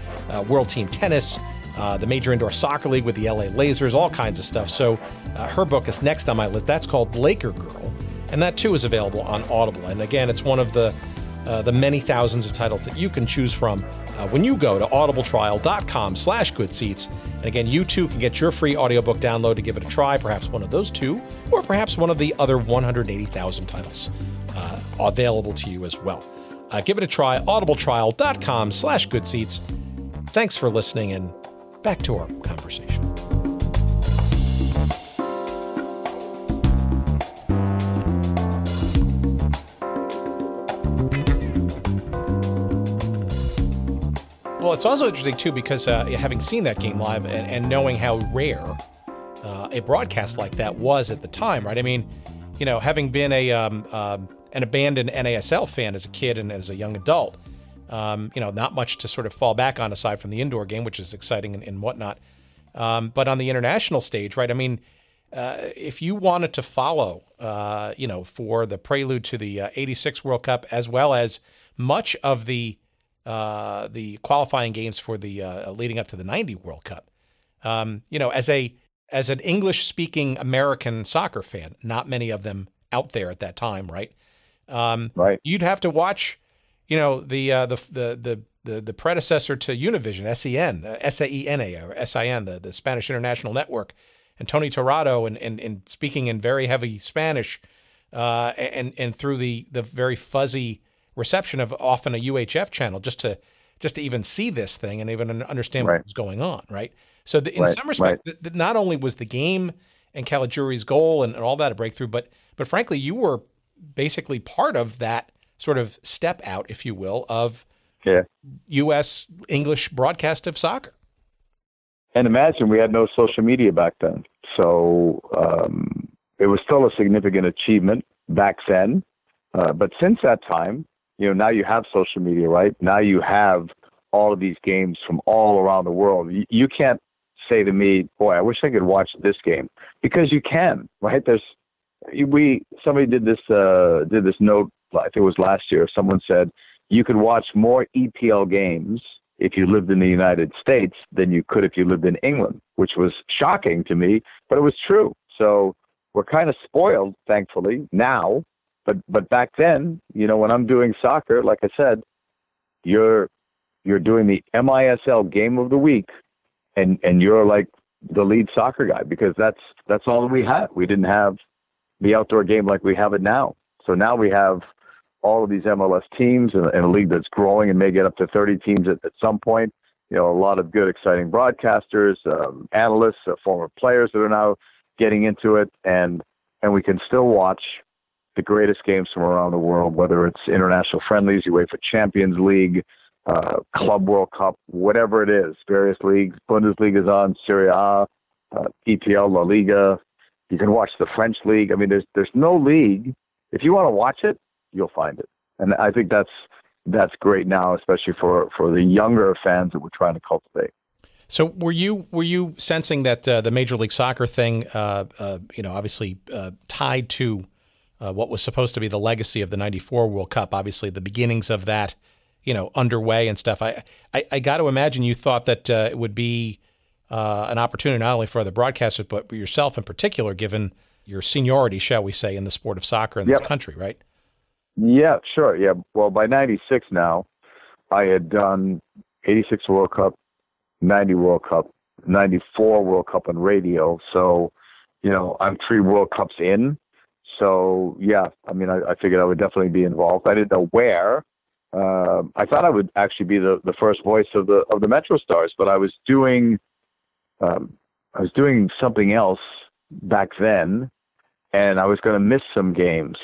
World Team Tennis, the Major Indoor Soccer League with the LA Lasers, all kinds of stuff. So her book is next on my list. That's called Laker Girl, and that too is available on Audible. And again, it's one of the many thousands of titles that you can choose from when you go to audibletrial.com/goodseats. And again, you too can get your free audiobook download to give it a try, perhaps one of those 2, or perhaps one of the other 180,000 titles available to you as well. Give it a try, audibletrial.com/goodseats. Thanks for listening, and back to our conversation. Well, it's also interesting, too, because having seen that game live and knowing how rare a broadcast like that was at the time, right? I mean, having been an abandoned NASL fan as a kid and as a young adult, not much to sort of fall back on aside from the indoor game, which is exciting and whatnot. But on the international stage, right? I mean, if you wanted to follow, for the prelude to the '86 World Cup, as well as much of the qualifying games for the leading up to the '90 World Cup, as an English-speaking American soccer fan, not many of them out there at that time, right? Right. You'd have to watch, the predecessor to Univision, SAENA or SIN, the Spanish International Network, and Tony Torrado, and speaking in very heavy Spanish, and through the very fuzzy reception of often a UHF channel, just to just to even see this thing and even understand Right. what was going on, right? So in Right, some respect, not only was the game and Caligiuri's goal and all that a breakthrough, but frankly, you were basically part of that sort of step out, if you will, of U.S. English broadcast of soccer. And imagine we had no social media back then. So it was still a significant achievement back then. But since that time, now you have social media, right? Now you have all of these games from all around the world. You can't say to me, boy, I wish I could watch this game, because you can, right? Somebody did this note, I think it was last year. Someone said you could watch more EPL games if you lived in the United States than you could if you lived in England, which was shocking to me, but it was true. So we're kind of spoiled, thankfully, now. But back then, when I'm doing soccer, like I said, you're doing the MISL game of the week, and you're like the lead soccer guy, because that's all we had. We didn't have the outdoor game like we have it now. So now we have all of these MLS teams and a league that's growing and may get up to 30 teams at some point. A lot of good, exciting broadcasters, analysts, former players that are now getting into it, and we can still watch the greatest games from around the world, whether it's international friendlies, UEFA Champions League, Club World Cup, whatever it is, various leagues. Bundesliga is on, Serie A, EPL, La Liga. You can watch the French league. I mean, there's no league. If you want to watch it, you'll find it. And I think that's great now, especially for the younger fans that we're trying to cultivate. So were you sensing that the Major League Soccer thing, obviously tied to what was supposed to be the legacy of the '94 World Cup, obviously the beginnings of that, underway and stuff. I got to imagine you thought that it would be an opportunity not only for other broadcasters, but yourself in particular, given your seniority, shall we say, in the sport of soccer in this country, right? Yeah, sure. Yeah. Well, by 96 now, I had done 86 World Cup, 90 World Cup, 94 World Cup on radio. So, I'm 3 World Cups in. So, yeah, I mean, I figured I would definitely be involved. I didn't know where. I thought I would actually be the first voice of the Metro Stars, but I was doing something else back then, and I was going to miss some games.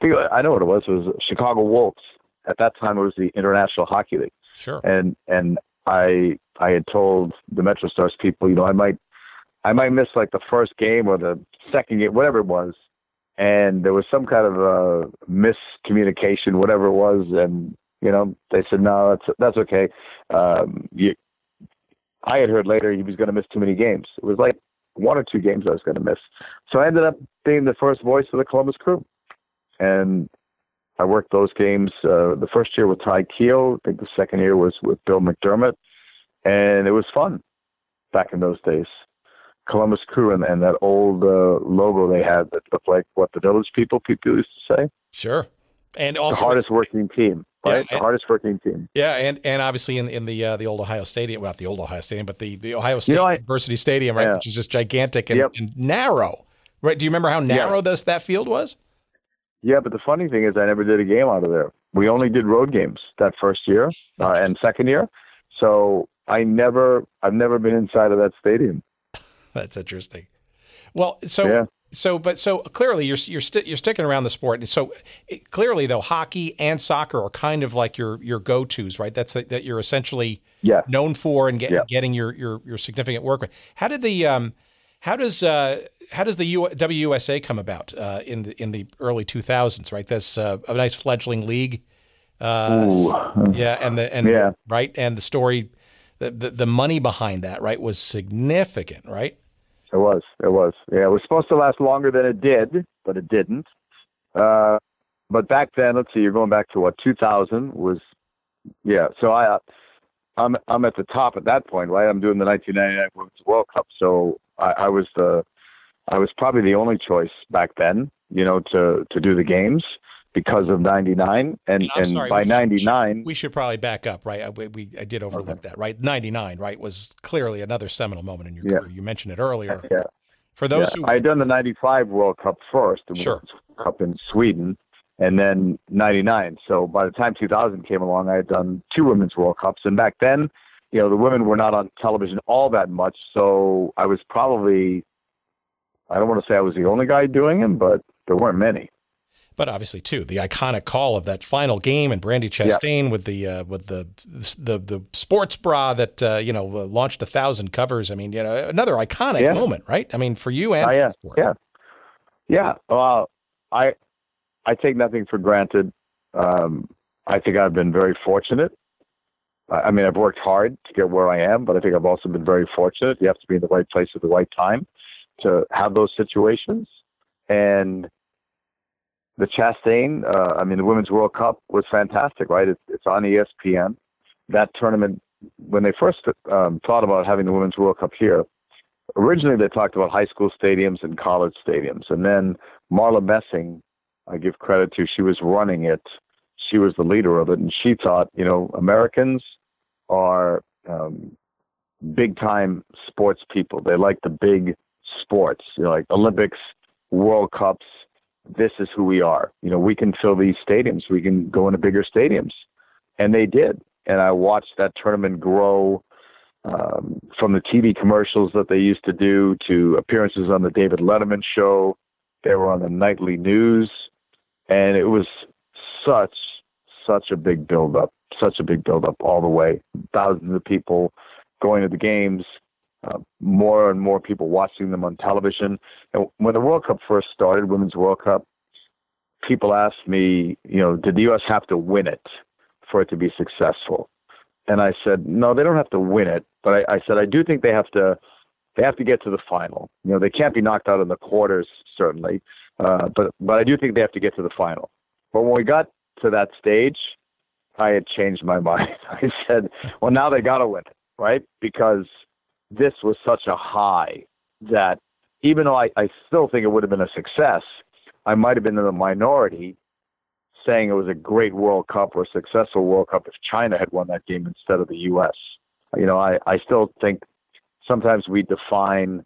I know what it was. It was Chicago Wolves. At that time, it was the International Hockey League. Sure. And I had told the Metro Stars people, I might miss like the first game or the second game, whatever it was. And there was some kind of miscommunication, whatever it was. And, they said, no, that's okay. I had heard later he was going to miss too many games. It was like 1 or 2 games I was going to miss. So I ended up being the first voice of the Columbus Crew. And I worked those games the first year with Ty Keogh. I think the second year was with Bill McDermott. And it was fun back in those days. Columbus Crew and that old logo they had that looked like what the Village people used to say. Sure. And also the hardest working team, right? Yeah, the hardest working team. Yeah, and obviously in the old Ohio Stadium, well, not the old Ohio Stadium, but the Ohio State University Stadium, right, which is just gigantic and narrow. Right? Do you remember how narrow that field was? Yeah, but the funny thing is I never did a game out of there. We only did road games that first year and second year. So I've never been inside of that stadium. That's interesting. Well, so clearly you're sticking around the sport, and so clearly though hockey and soccer are kind of like your go-tos, right? That you're essentially known for and getting your significant work with. How does the WUSA come about in the early 2000s? Right, that's a nice fledgling league. Right, and the story, the money behind that, right, was significant, right? It was. Yeah, it was supposed to last longer than it did, but it didn't. But back then, let's see, you're going back to what, 2000 was, So I'm at the top at that point, right? I'm doing the 1999 Women's World Cup, so I was probably the only choice back then, to do the games because of 99, and sorry, by 99, we should probably back up, right? I did overlook that, right? 99, right, was clearly another seminal moment in your career. You mentioned it earlier. Yeah. For those who I had done the 95 World Cup first, the World Cup in Sweden, and then 99. So by the time 2000 came along, I had done 2 Women's World Cups. And back then, the women were not on television all that much. So I was probably, I don't want to say I was the only guy doing them, but there weren't many. But obviously, too, the iconic call of that final game and Brandi Chastain with the sports bra that launched 1,000 covers. I mean, another iconic moment, right? I mean, for you and for the sport. Yeah. Well, I take nothing for granted. I think I've been very fortunate. I mean, I've worked hard to get where I am, but I think I've also been very fortunate. You have to be in the right place at the right time to have those situations. And the Chastain, the Women's World Cup was fantastic, right? It's on ESPN. That tournament, when they first thought about having the Women's World Cup here, originally they talked about high school stadiums and college stadiums. And then Marla Messing, I give credit to, she was running it. She was the leader of it. And she thought, Americans are big-time sports people. They like the big sports, like Olympics, World Cups. This is who we are. We can fill these stadiums. We can go into bigger stadiums. And they did. And I watched that tournament grow from the TV commercials that they used to do to appearances on the David Letterman show. They were on the nightly news. And it was such a big buildup all the way. Thousands of people going to the games, more and more people watching them on television. And when the World Cup first started, Women's World Cup, people asked me, did the U.S. have to win it for it to be successful? And I said, no, they don't have to win it. But I said, I do think they have to get to the final. They can't be knocked out in the quarters, certainly. But I do think they have to get to the final. But when we got to that stage, I had changed my mind. I said, well, now they got to win it, right? Because this was such a high that even though I still think it would have been a success, I might have been in the minority saying it was a great World Cup or a successful World Cup if China had won that game instead of the U.S. I still think sometimes we define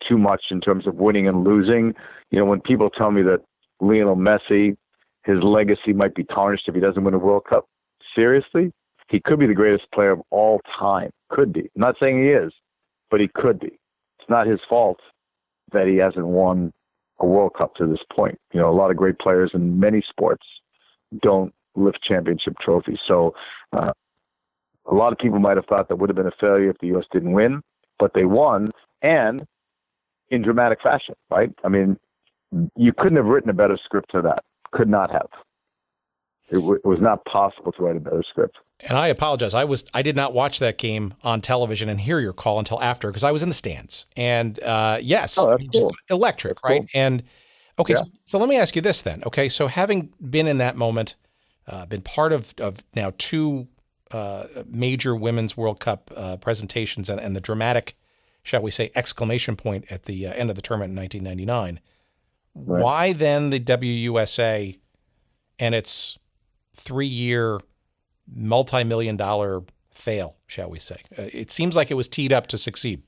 too much in terms of winning and losing. When people tell me that Lionel Messi, his legacy might be tarnished if he doesn't win a World Cup, seriously? He could be the greatest player of all time. Could be. I'm not saying he is, but he could be. It's not his fault that he hasn't won a World Cup to this point. A lot of great players in many sports don't lift championship trophies. So a lot of people might have thought that would have been a failure if the U.S. didn't win, but they won, and in dramatic fashion, right? I mean, you couldn't have written a better script to that. Could not have. It was not possible to write a better script. And I apologize. I did not watch that game on television and hear your call until after, because I was in the stands. And yes, that's cool. Electric, That's right? cool. And okay, Yeah. so let me ask you this then. Okay, so having been in that moment, been part of now 2 major Women's World Cup presentations and the dramatic, shall we say, exclamation point at the end of the tournament in 1999, Right. Why then the WUSA and its 3-year multi-million-dollar fail, shall we say? It seems like it was teed up to succeed.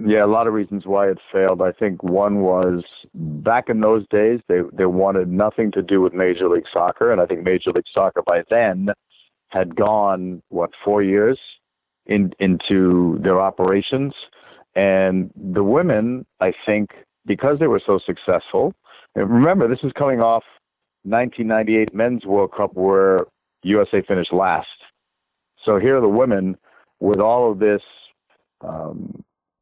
Yeah, a lot of reasons why it failed. I think one was back in those days, they wanted nothing to do with Major League Soccer. And I think Major League Soccer by then had gone, 4 years into their operations. And the women, I think, because they were so successful, and remember, this is coming off 1998 Men's World Cup where USA finished last. So here are the women with all of this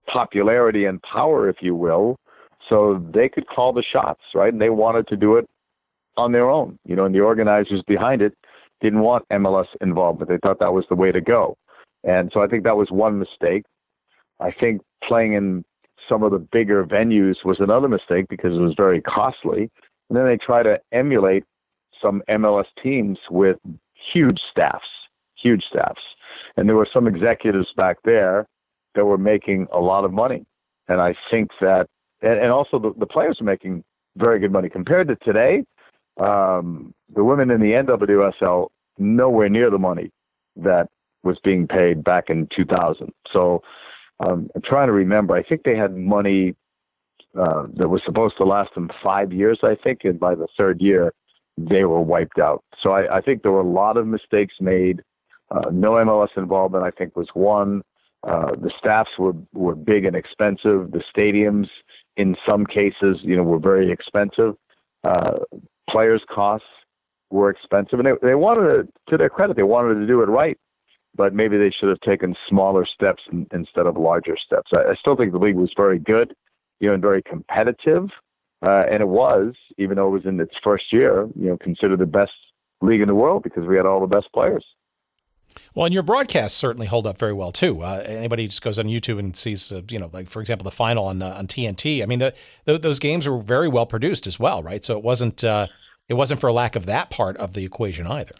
popularity and power, if you will, so they could call the shots, right? And they wanted to do it on their own, and the organizers behind it didn't want MLS involvement. They thought that was the way to go. And so I think that was one mistake. I think playing in some of the bigger venues was another mistake because it was very costly. And then they try to emulate some MLS teams with huge staffs. And there were some executives back there that were making a lot of money. And I think that, and also the players are making very good money. Compared to today, the women in the NWSL, nowhere near the money that was being paid back in 2000. So I'm trying to remember. I think they had money that was supposed to last them 5 years, I think, and by the third year, they were wiped out. So I think there were a lot of mistakes made. No MLS involvement, I think, was one. The staffs were big and expensive. The stadiums, in some cases, were very expensive. Players' costs were expensive, and they wanted to their credit, they wanted to do it right, but maybe they should have taken smaller steps instead of larger steps. I still think the league was very good, and very competitive, and it was, even though it was in its first year, considered the best league in the world because we had all the best players. Well, and your broadcasts certainly hold up very well too. Anybody just goes on YouTube and sees, like for example, the final on TNT. I mean, those games were very well produced as well, right? So it wasn't for a lack of that part of the equation either.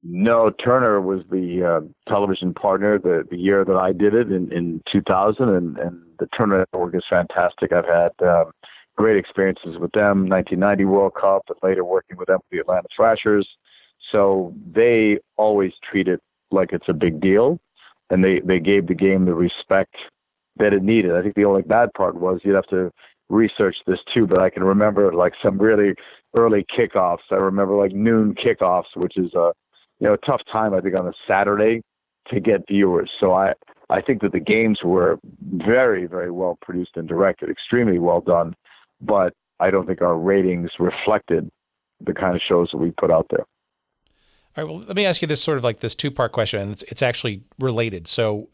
No, Turner was the television partner the year that I did it in 2000, and the Turner Network is fantastic. I've had great experiences with them, 1990 World Cup, and later working with them with the Atlanta Thrashers. So they always treat it like it's a big deal, and they gave the game the respect that it needed. I think the only bad part was you'd have to research this too, but I can remember like some really early kickoffs. I remember like noon kickoffs, which is a tough time, I think, on a Saturday to get viewers. So I think that the games were very, very well produced and directed, extremely well done, but I don't think our ratings reflected the kind of shows that we put out there. All right, well, let me ask you this sort of like this two-part question, and it's actually related. So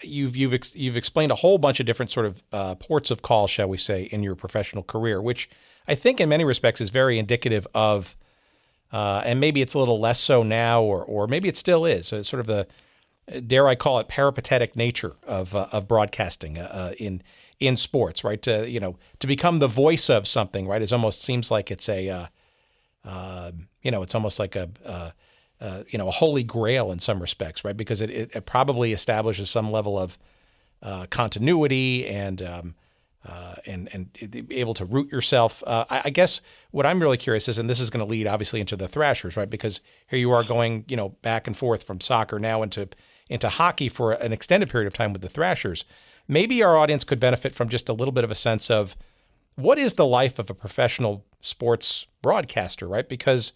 you've explained a whole bunch of different sort of ports of call, shall we say, in your professional career, which I think in many respects is very indicative of, and maybe it's a little less so now, or maybe it still is. So it's sort of the, dare I call it, peripatetic nature of broadcasting in sports, right? To become the voice of something, right? It almost seems like it's a it's almost like a holy grail in some respects, right? Because it probably establishes some level of continuity and be able to root yourself. I guess what I'm really curious is, and this is going to lead obviously into the Thrashers, right? Because here you are going, back and forth from soccer now into hockey for an extended period of time with the Thrashers. Maybe our audience could benefit from just a little bit of a sense of what is the life of a professional sports broadcaster, right? Because,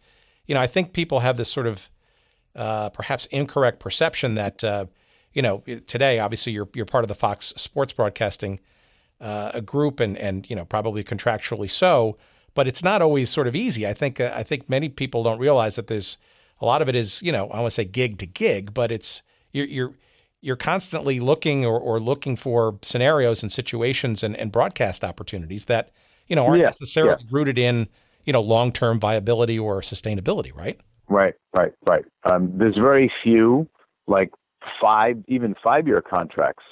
I think people have this sort of perhaps incorrect perception that, today, obviously you're part of the Fox Sports Broadcasting group and probably contractually so, but it's not always sort of easy. I think many people don't realize that there's a lot of it is, I want to say gig to gig, but it's you're constantly looking or looking for scenarios and situations and broadcast opportunities that, aren't necessarily rooted in, long-term viability or sustainability, right? Right. There's very few, like 5-year contracts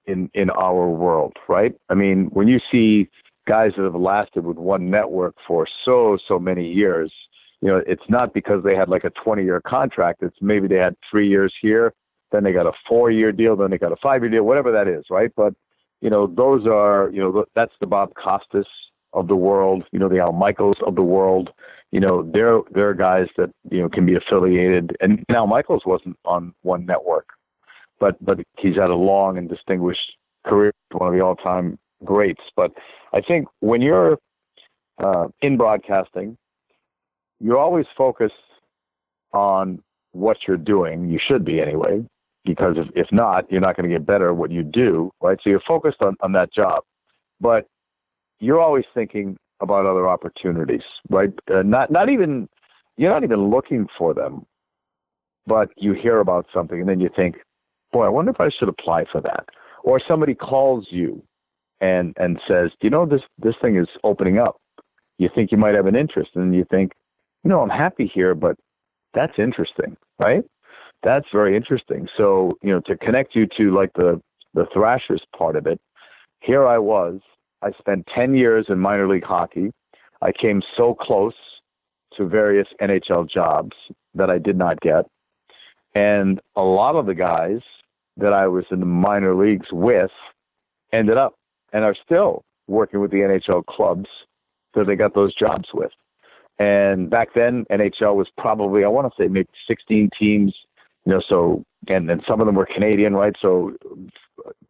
in our world, right? I mean, when you see guys that have lasted with one network for so many years, it's not because they had like a 20-year contract. It's maybe they had 3 years here, then they got a 4-year deal, then they got a 5-year deal, whatever that is, right? But, those are, that's the Bob Costas of the world, the Al Michaels of the world. They're guys that, can be affiliated. And Al Michaels wasn't on one network, but he's had a long and distinguished career, one of the all-time greats. But I think when you're in broadcasting, you're always focused on what you're doing. You should be anyway, because if not, you're not going to get better at what you do, right? So you're focused on that job. But you're always thinking about other opportunities, right? You're not even looking for them, but you hear about something and then you think, boy, I wonder if I should apply for that. Or somebody calls you and says, this thing is opening up. You think you might have an interest, and you think, I'm happy here, but that's interesting, right? That's very interesting. So, to connect you to like the Thrashers part of it, here I spent 10 years in minor league hockey. I came so close to various NHL jobs that I did not get. And a lot of the guys that I was in the minor leagues with ended up and are still working with the NHL clubs that they got those jobs with. And back then, NHL was probably, I want to say maybe 16 teams, so, and some of them were Canadian, right? So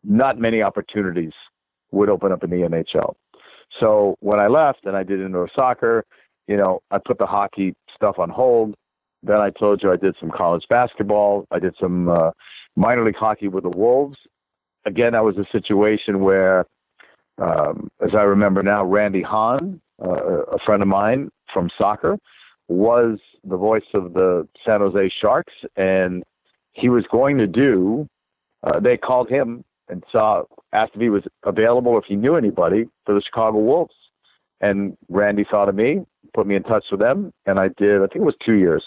not many opportunities would open up in the NHL. So when I left and I did indoor soccer, I put the hockey stuff on hold. Then I told you I did some college basketball. I did some minor league hockey with the Wolves. Again, that was a situation where, as I remember now, Randy Hahn, a friend of mine from soccer, was the voice of the San Jose Sharks, and he was going to do, they called him and asked if he was available, if he knew anybody for the Chicago Wolves. And Randy thought of me, put me in touch with them, and I think it was 2 years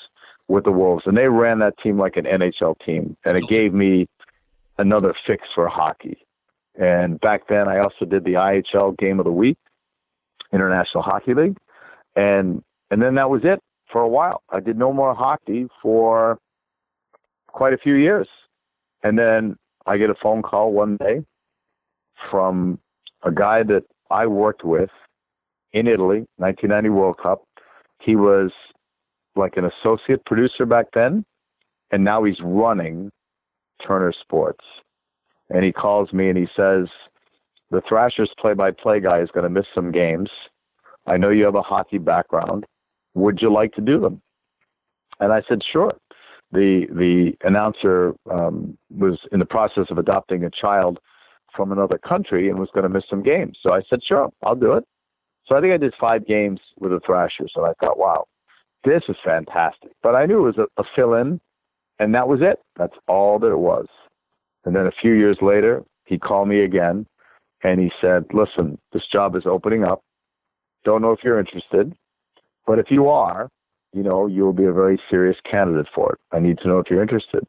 with the Wolves. And they ran that team like an NHL team, and it gave me another fix for hockey. And back then, I also did the IHL Game of the Week, International Hockey League. And then that was it for a while. I did no more hockey for quite a few years. And then I get a phone call one day from a guy that I worked with in Italy, 1990 World Cup. He was like an associate producer back then, and now he's running Turner Sports. And he calls me and he says, the Thrashers play-by-play guy is going to miss some games. I know you have a hockey background. Would you like to do them? And I said, sure. The announcer was in the process of adopting a child from another country and was going to miss some games. So I said, sure, I'll do it. So I think I did 5 games with the Thrashers, and I thought, wow, this is fantastic. But I knew it was a fill-in, and that was it. That's all that it was. And then a few years later, he called me again, and he said, listen, this job is opening up. Don't know if you're interested, but if you are, you'll be a very serious candidate for it. I need to know if you're interested.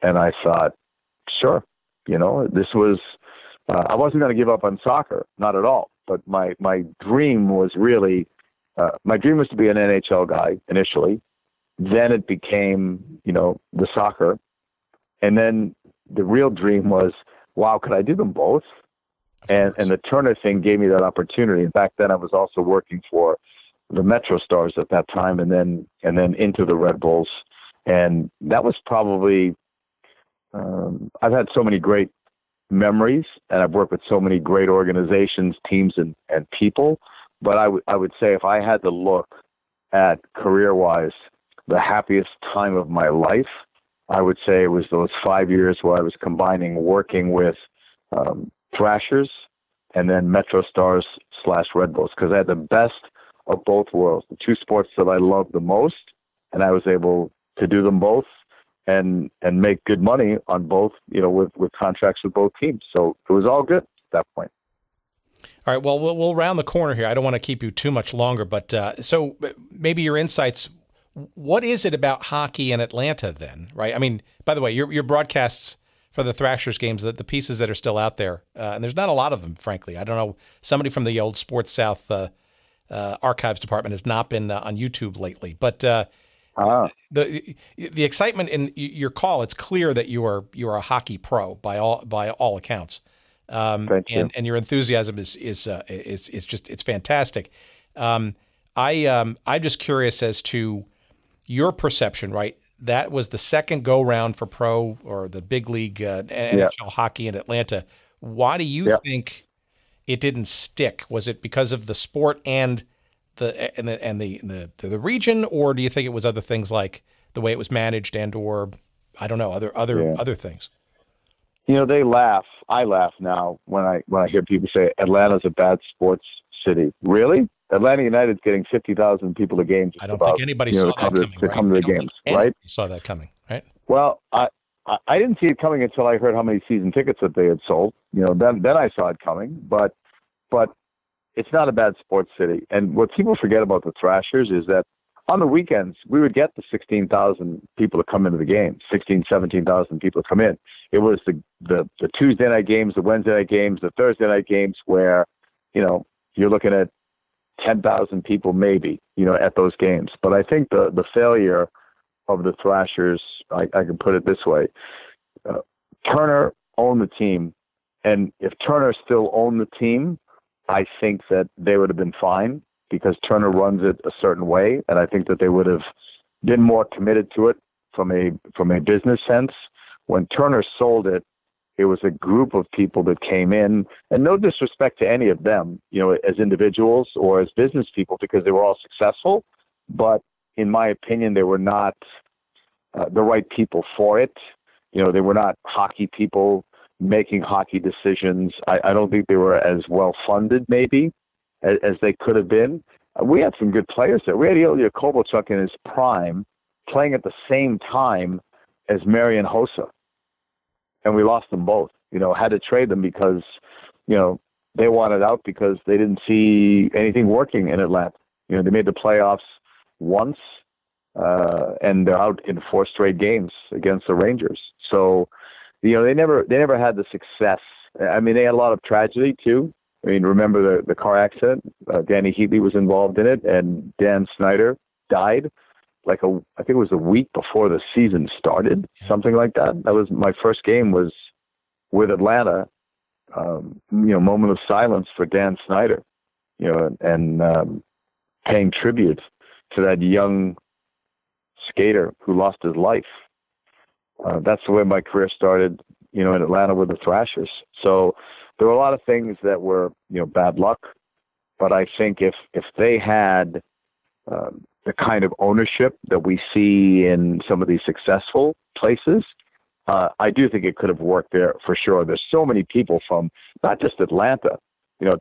And I thought, sure. This was, I wasn't going to give up on soccer, not at all. But my dream was really, my dream was to be an NHL guy initially. Then it became, the soccer. And then the real dream was, wow, could I do them both? And the Turner thing gave me that opportunity. And back then I was also working for the Metro Stars at that time, and then into the Red Bulls. And that was probably, I've had so many great memories, and I've worked with so many great organizations, teams, and people. But I would say if I had to look at career-wise, the happiest time of my life, I would say it was those 5 years where I was combining working with Thrashers and then Metro Stars / Red Bulls, because I had the best of both worlds, the two sports that I loved the most, and I was able to do them both and make good money on both, with contracts with both teams. So it was all good at that point. All right, well, we'll round the corner here. I don't want to keep you too much longer, but so maybe your insights, what is it about hockey in Atlanta then, right? I mean, by the way, your broadcasts for the Thrashers games, the pieces that are still out there, and there's not a lot of them, frankly. I don't know. Somebody from the old Sports South archives department has not been on YouTube lately, but the excitement in your call, it's clear that you are a hockey pro by all accounts. Thank you. And your enthusiasm is just, it's fantastic. I'm just curious as to your perception, right? That was the second go round for pro or the big league NHL hockey in Atlanta. Why do you think it didn't stick? Was it because of the sport and the region, or do you think it was other things like the way it was managed and or I don't know, other things? They laugh. I laugh now when I hear people say Atlanta's a bad sports city. Really? Atlanta United's getting 50,000 people a game. I don't think anybody saw that coming. To come to the games, right? Saw that coming, right? Well, I didn't see it coming until I heard how many season tickets that they had sold. Then I saw it coming. But it's not a bad sports city. And what people forget about the Thrashers is that on the weekends, we would get the 16,000 people to come into the game, 17,000 people to come in. It was the Tuesday night games, the Wednesday night games, the Thursday night games where, you're looking at 10,000 people maybe, at those games. But I think the failure of the Thrashers, I can put it this way, Turner owned the team. And if Turner still owned the team, I think that they would have been fine because Turner runs it a certain way. And I think that they would have been more committed to it from a business sense. When Turner sold it, It was a group of people that came in, and no disrespect to any of them, as individuals or as business people, because they were all successful. But in my opinion, they were not the right people for it. They were not hockey people making hockey decisions. I don't think they were as well funded, maybe, as they could have been. We had some good players there. We had Ilya Kovalchuk in his prime playing at the same time as Marian Hossa. And we lost them both, had to trade them because, they wanted out because they didn't see anything working in Atlanta. They made the playoffs once, and they're out in 4 straight games against the Rangers. So, they never had the success. I mean, they had a lot of tragedy too. I mean, remember the car accident? Danny Heatley was involved in it, and Dan Snyder died. I think it was a week before the season started, something like that. That was my first game was with Atlanta. Moment of silence for Dan Snyder, and paying tribute to that young skater who lost his life. That's the way my career started, in Atlanta with the Thrashers. So there were a lot of things that were, bad luck. But I think if they had the kind of ownership that we see in some of these successful places, I do think it could have worked there for sure. There's so many people from not just Atlanta,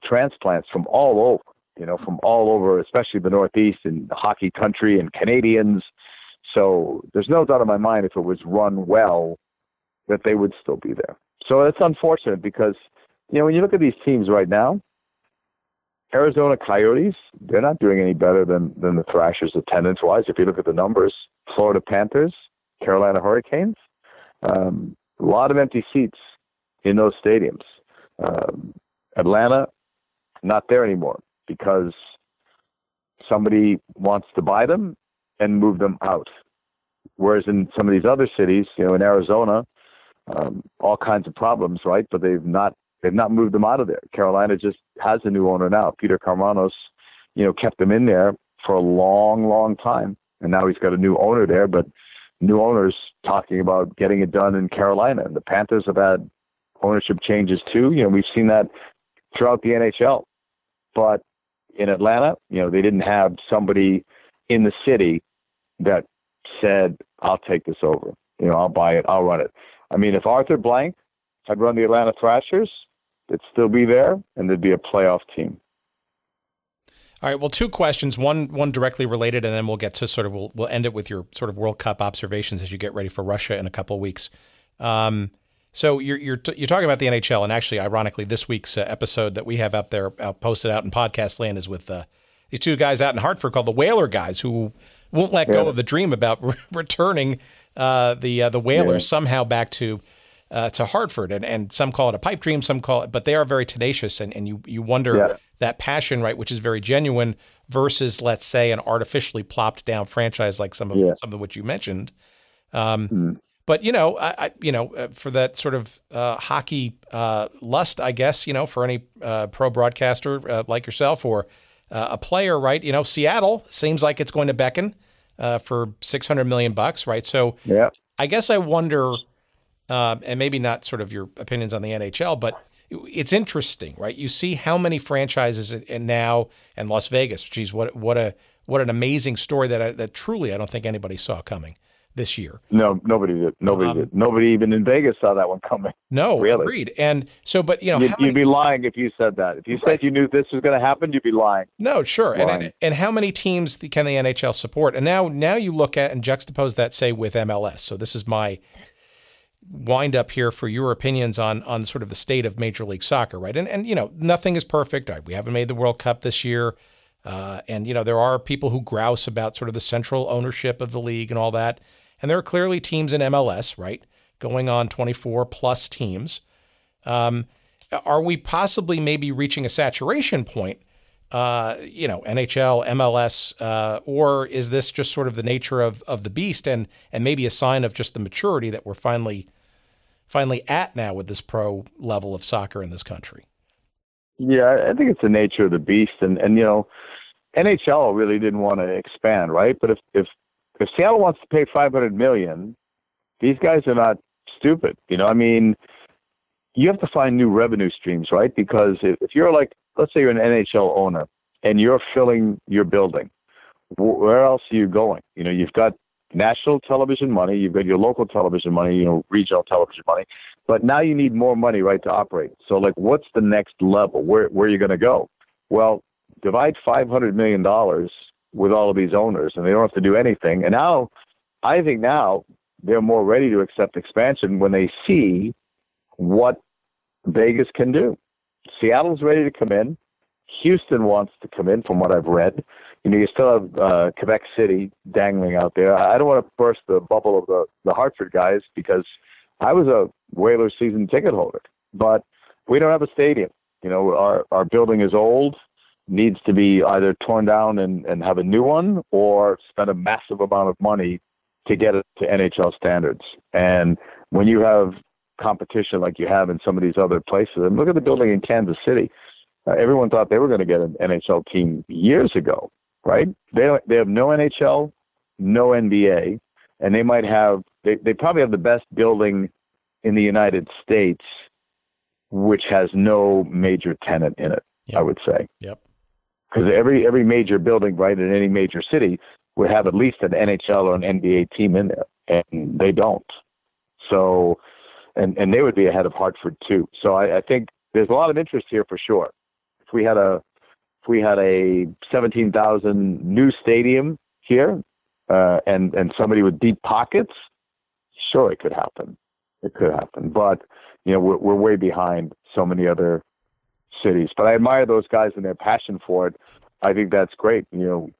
transplants from all over, especially the Northeast and the hockey country and Canadians. So there's no doubt in my mind if it was run well that they would still be there. So it's unfortunate because, when you look at these teams right now, Arizona Coyotes, they're not doing any better than the Thrashers attendance-wise. If you look at the numbers, Florida Panthers, Carolina Hurricanes, a lot of empty seats in those stadiums. Atlanta, not there anymore because somebody wants to buy them and move them out. Whereas in some of these other cities, in Arizona, all kinds of problems, right? But they've not moved them out of there. Carolina just has a new owner now. Peter Carmanos, kept them in there for a long, long time. And now he's got a new owner there, but new owners talking about getting it done in Carolina. And the Panthers have had ownership changes too. We've seen that throughout the NHL. But in Atlanta, they didn't have somebody in the city that said, I'll take this over. I'll buy it. I'll run it. I mean, if Arthur Blank had run the Atlanta Thrashers, it'd still be there, and there'd be a playoff team. All right. Well, 2 questions. One directly related, and then we'll get to we'll end it with your sort of World Cup observations as you get ready for Russia in a couple of weeks. So you're talking about the NHL, and actually, ironically, this week's episode that we have up there posted out in podcast land is with these 2 guys out in Hartford called the Whaler guys, who won't let go of the dream about returning the Whalers somehow back to Hartford, and some call it a pipe dream, some call it, but they are very tenacious, and you wonder that passion, right, which is very genuine, versus, let's say, an artificially plopped down franchise like some of which you mentioned. But for that sort of hockey lust, I guess, for any pro broadcaster like yourself or a player, right? Seattle seems like it's going to beckon for $600 million, right? So I guess I wonder. And maybe not sort of your opinions on the NHL, but it's interesting, right? You see how many franchises now and Las Vegas. Geez, what an amazing story that truly I don't think anybody saw coming this year. No, nobody did. Nobody did. Nobody even in Vegas saw that one coming. No, really. Agreed. And so, but you'd be lying if you said that. If you said you knew this was going to happen, you'd be lying. No, sure. And how many teams can the NHL support? And now you look at and juxtapose that, say, with MLS. So this is my wind up here for your opinions on sort of the state of Major League Soccer, right? And nothing is perfect. Right? We haven't made the World Cup this year. And there are people who grouse about sort of the central ownership of the league and all that. And there are clearly teams in MLS, right, going on 24 plus teams. Are we possibly maybe reaching a saturation point, NHL, MLS, or is this just sort of the nature of the beast and maybe a sign of just the maturity that we're finally at now with this pro level of soccer in this country? Yeah, I think it's the nature of the beast. And NHL really didn't want to expand, right? But if Seattle wants to pay $500 million, these guys are not stupid. I mean, you have to find new revenue streams, right? Because if you're like, let's say you're an NHL owner and you're filling your building, where else are you going? You've got national television money, you've got your local television money, regional television money, but now you need more money, right, to operate. So, like, what's the next level? Where are you going to go? Well, divide $500 million with all of these owners, and they don't have to do anything. And now, I think now they're more ready to accept expansion when they see what Vegas can do. Seattle's ready to come in. Houston wants to come in, from what I've read. You still have Quebec City dangling out there. I don't want to burst the bubble of the Hartford guys, because I was a Whalers season ticket holder, but we don't have a stadium. Our building is old, needs to be either torn down and have a new one, or spend a massive amount of money to get it to NHL standards. And when you have competition like you have in some of these other places, and look at the building in Kansas City. Everyone thought they were going to get an NHL team years ago, right? They have no NHL, no NBA, and they might have, they probably have the best building in the United States, which has no major tenant in it, Yep. I would say. Yep. Because every major building, right, in any major city would have at least an NHL or an NBA team in there, and they don't. So, and they would be ahead of Hartford too. So I think there's a lot of interest here for sure. If we had a 17,000 new stadium here, and somebody with deep pockets, sure, it could happen. It could happen. But we're way behind so many other cities. But I admire those guys and their passion for it. I think that's great. You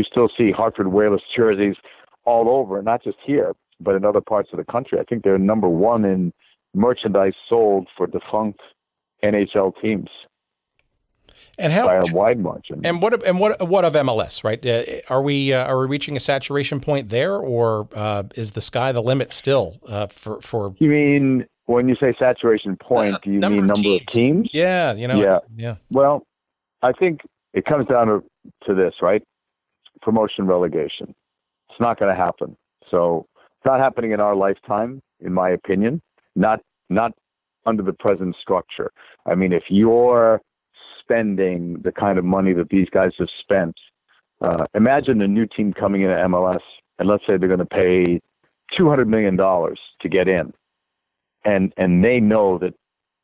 still see Hartford Whalers jerseys all over, not just here, but in other parts of the country. I think they're number one in merchandise sold for defunct NHL teams. And how, by a wide margin. And what of MLS, right? Are we reaching a saturation point there, or is the sky the limit still for? You mean when you say saturation point? Do you mean number of teams? Yeah, Yeah. Well, I think it comes down to this, right? Promotion relegation. It's not going to happen. So it's not happening in our lifetime, in my opinion. Not under the present structure. I mean, if you're spending the kind of money that these guys have spent, imagine a new team coming into MLS, and let's say they're going to pay $200 million to get in. And they know that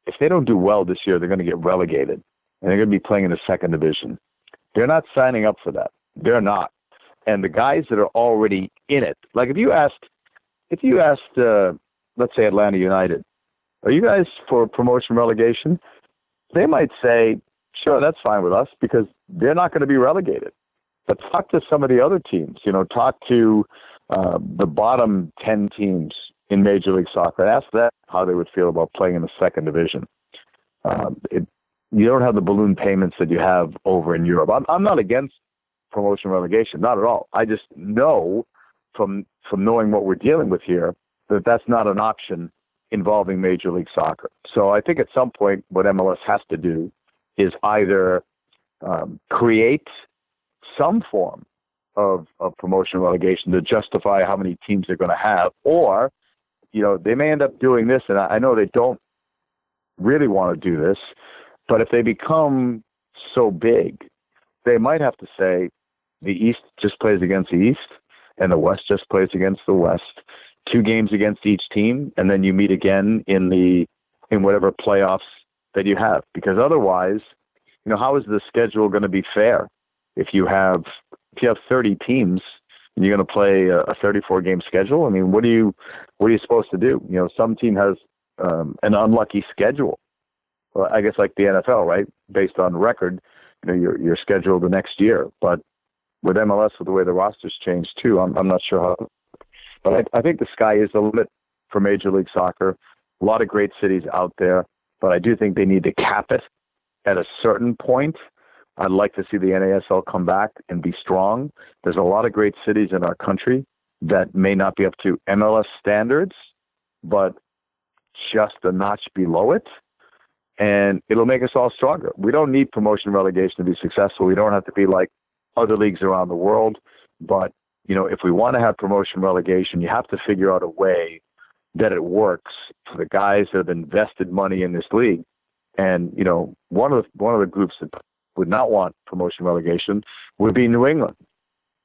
if they don't do well this year, they're going to get relegated, and they're going to be playing in the second division. They're not signing up for that. They're not. And the guys that are already in it, like if you asked, let's say Atlanta United, are you guys for promotion relegation? They might say, sure, that's fine with us, because they're not going to be relegated. But talk to some of the other teams, talk to the bottom 10 teams in Major League Soccer and ask them how they would feel about playing in the second division. You don't have the balloon payments that you have over in Europe. I'm not against promotion relegation, not at all. I just know from knowing what we're dealing with here that that's not an option involving Major League Soccer. So I think at some point what MLS has to do is either create some form of promotion relegation to justify how many teams they're going to have, or they may end up doing this, and I know they don't really want to do this, but if they become so big, they might have to say the East just plays against the East and the West just plays against the West. 2 games against each team, and then you meet again in whatever playoffs that you have. Because otherwise, how is the schedule going to be fair? If you have 30 teams and you're going to play a 34-game schedule, I mean, what are you supposed to do? Some team has an unlucky schedule. Well, I guess like the NFL, right? Based on record, you're scheduled the next year. But with MLS, with the way the rosters change too, I'm not sure how. But I think the sky is the limit for Major League Soccer. A lot of great cities out there, but I do think they need to cap it at a certain point. I'd like to see the NASL come back and be strong. There's a lot of great cities in our country that may not be up to MLS standards, but just a notch below it. And it'll make us all stronger. We don't need promotion relegation to be successful. We don't have to be like other leagues around the world. But, if we want to have promotion relegation, you have to figure out a way that it works for the guys that have invested money in this league. And, you know, one of the groups that would not want promotion relegation would be New England.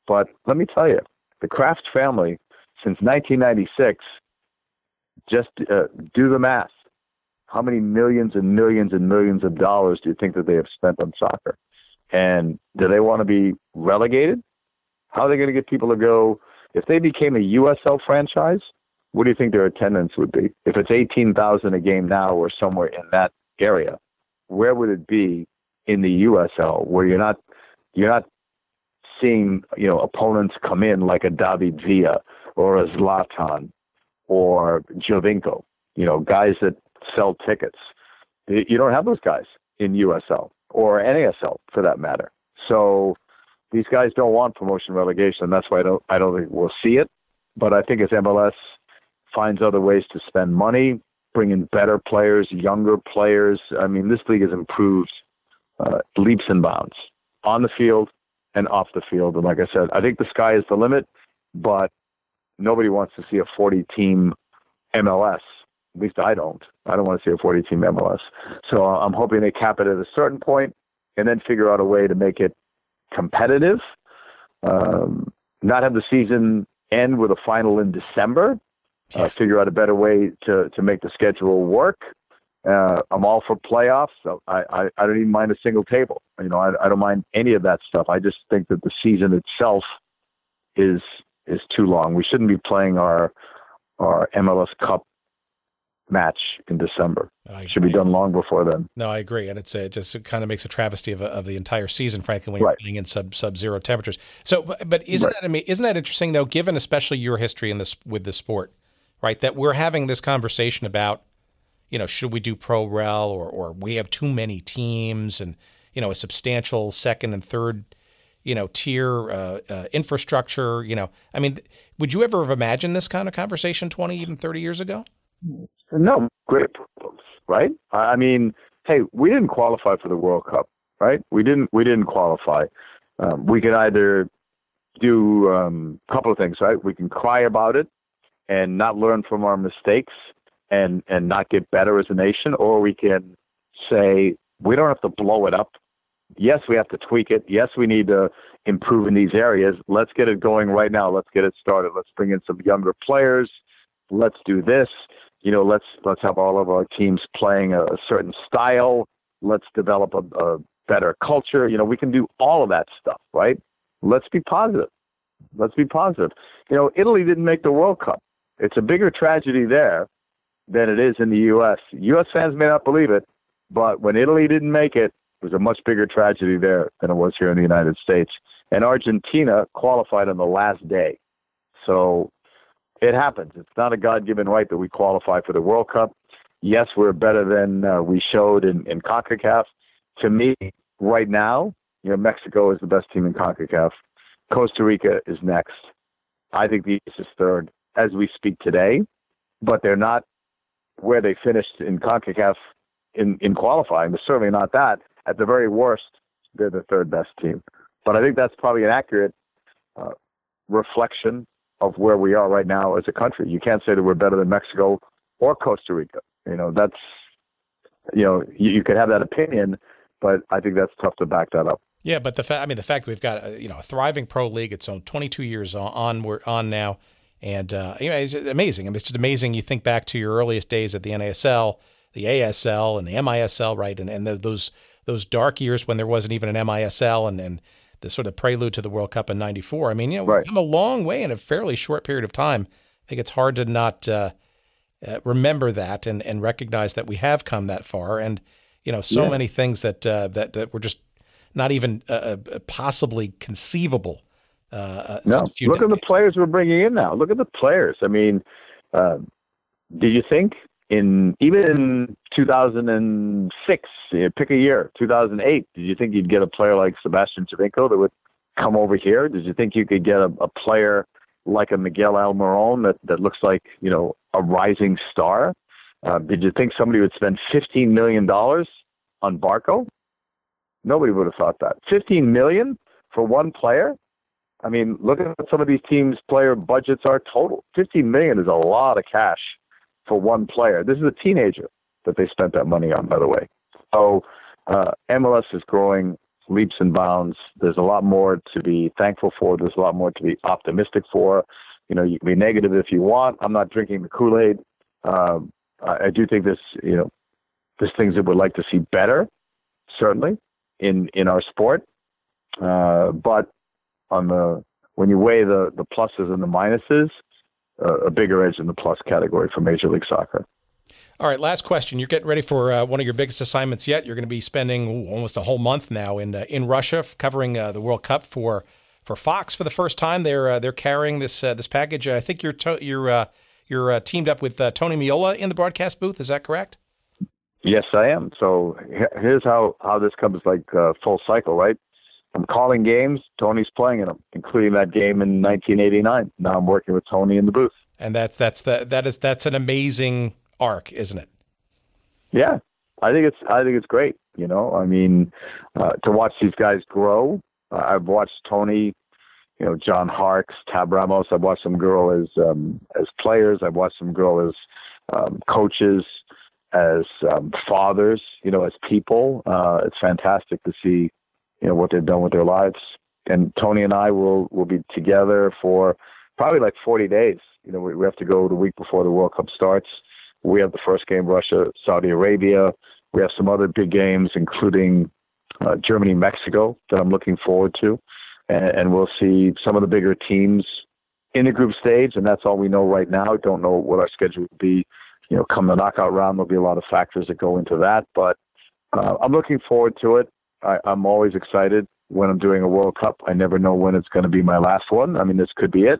But let me tell you, the Kraft family, since 1996, just do the math. How many millions and millions and millions of dollars do you think that they have spent on soccer? And do they want to be relegated? How are they going to get people to go? If they became a USL franchise, what do you think their attendance would be? If it's 18,000 a game now or somewhere in that area, where would it be in the USL where you're not seeing, you know, opponents come in like a David Villa or a Zlatan or Jovinko, you know, guys that sell tickets. You don't have those guys in USL or NASL for that matter. So these guys don't want promotion relegation. That's why I don't think we'll see it. But I think as MLS finds other ways to spend money, bring in better players, younger players. I mean, this league has improved leaps and bounds on the field and off the field. And like I said, I think the sky is the limit, but nobody wants to see a 40-team MLS. At least I don't. I don't want to see a 40-team MLS. So I'm hoping they cap it at a certain point and then figure out a way to make it competitive, not have the season end with a final in December, figure out a better way to make the schedule work. I'm all for playoffs. So I don't even mind a single table. You know, I don't mind any of that stuff. I just think that the season itself is too long. We shouldn't be playing our MLS Cup match in December. It should be done long before then. No, I agree. And it just kind of makes a travesty of the entire season, frankly, when you're playing in sub-zero temperatures. So, but isn't that interesting though, given especially your history in this with the sport, right? That we're having this conversation about, you know, should we do pro rel or we have too many teams and, you know, a substantial second and third, you know, tier infrastructure, you know, I mean, would you ever have imagined this kind of conversation 20, even 30 years ago? No, great problems, right? I mean, hey, we didn't qualify for the World Cup, right? We didn't qualify. We can either do a couple of things, right? We can cry about it and not learn from our mistakes and not get better as a nation, or we can say we don't have to blow it up. Yes, we have to tweak it. Yes, we need to improve in these areas. Let's get it going right now. Let's get it started. Let's bring in some younger players. Let's do this. You know, let's have all of our teams playing a certain style. Let's develop a better culture. You know, we can do all of that stuff, right? Let's be positive. Let's be positive. You know, Italy didn't make the World Cup. It's a bigger tragedy there than it is in the U.S. U.S. fans may not believe it, but when Italy didn't make it, it was a much bigger tragedy there than it was here in the United States. And Argentina qualified on the last day. So it happens. It's not a God-given right that we qualify for the World Cup. Yes, we're better than we showed in CONCACAF. To me, right now, you know, Mexico is the best team in CONCACAF. Costa Rica is next. I think the U.S. is third as we speak today, but they're not where they finished in CONCACAF in qualifying. They're certainly not that. At the very worst, they're the third best team. But I think that's probably an accurate reflection of where we are right now as a country. You can't say that we're better than Mexico or Costa Rica. You know, that's, you know, you could have that opinion, but I think that's tough to back that up. Yeah, but the fact that we've got you know, a thriving pro league, it's on 22 years on we're on now, and you know, it's amazing. I mean, it's just amazing. You think back to your earliest days at the NASL, the ASL, and the MISL, right? And those dark years when there wasn't even an MISL, and the sort of prelude to the World Cup in '94. I mean, you know, we've come a long way in a fairly short period of time. I think it's hard to not remember that and recognize that we have come that far, and you know, so many things that were just not even possibly conceivable. No, look at the players we're bringing in now. Look at the players. I mean, do you think even in 2006, pick a year, 2008, did you think you'd get a player like Sebastian Jovinko that would come over here? Did you think you could get a player like a Miguel Almiron that looks like, you know, a rising star? Did you think somebody would spend $15 million on Barco? Nobody would have thought that. $15 million for one player? I mean, look at what some of these teams' player budgets are total. $15 million is a lot of cash for one player. This is a teenager that they spent that money on, by the way. So MLS is growing leaps and bounds. There's a lot more to be thankful for. There's a lot more to be optimistic for. You know, you can be negative if you want. I'm not drinking the Kool-Aid. I do think there's things that we'd like to see better, certainly, in our sport. But when you weigh the pluses and the minuses, a bigger edge in the plus category for Major League Soccer. All right, last question. You're getting ready for one of your biggest assignments yet. You're going to be spending almost a whole month now in Russia covering the World Cup for Fox for the first time. They're carrying this package. I think you're teamed up with Tony Meola in the broadcast booth. Is that correct? Yes, I am. So here's how this comes like full cycle, right? I'm calling games. Tony's playing in them, including that game in 1989. Now I'm working with Tony in the booth. And that's an amazing arc, isn't it? Yeah, I think it's great. You know, I mean, to watch these guys grow. I've watched Tony, John Harkes, Tab Ramos. I've watched them grow as players. I've watched them grow as coaches, as fathers. As people. It's fantastic to see what they've done with their lives. And Tony and I will be together for probably like 40 days. We have to go the week before the World Cup starts. We have the first game, Russia, Saudi Arabia. We have some other big games, including Germany, Mexico, that I'm looking forward to. And we'll see some of the bigger teams in the group stage, and that's all we know right now. Don't know what our schedule will be. Come the knockout round, there'll be a lot of factors that go into that. But I'm looking forward to it. I'm always excited when I'm doing a World Cup. I never know when it's going to be my last one. I mean, this could be it.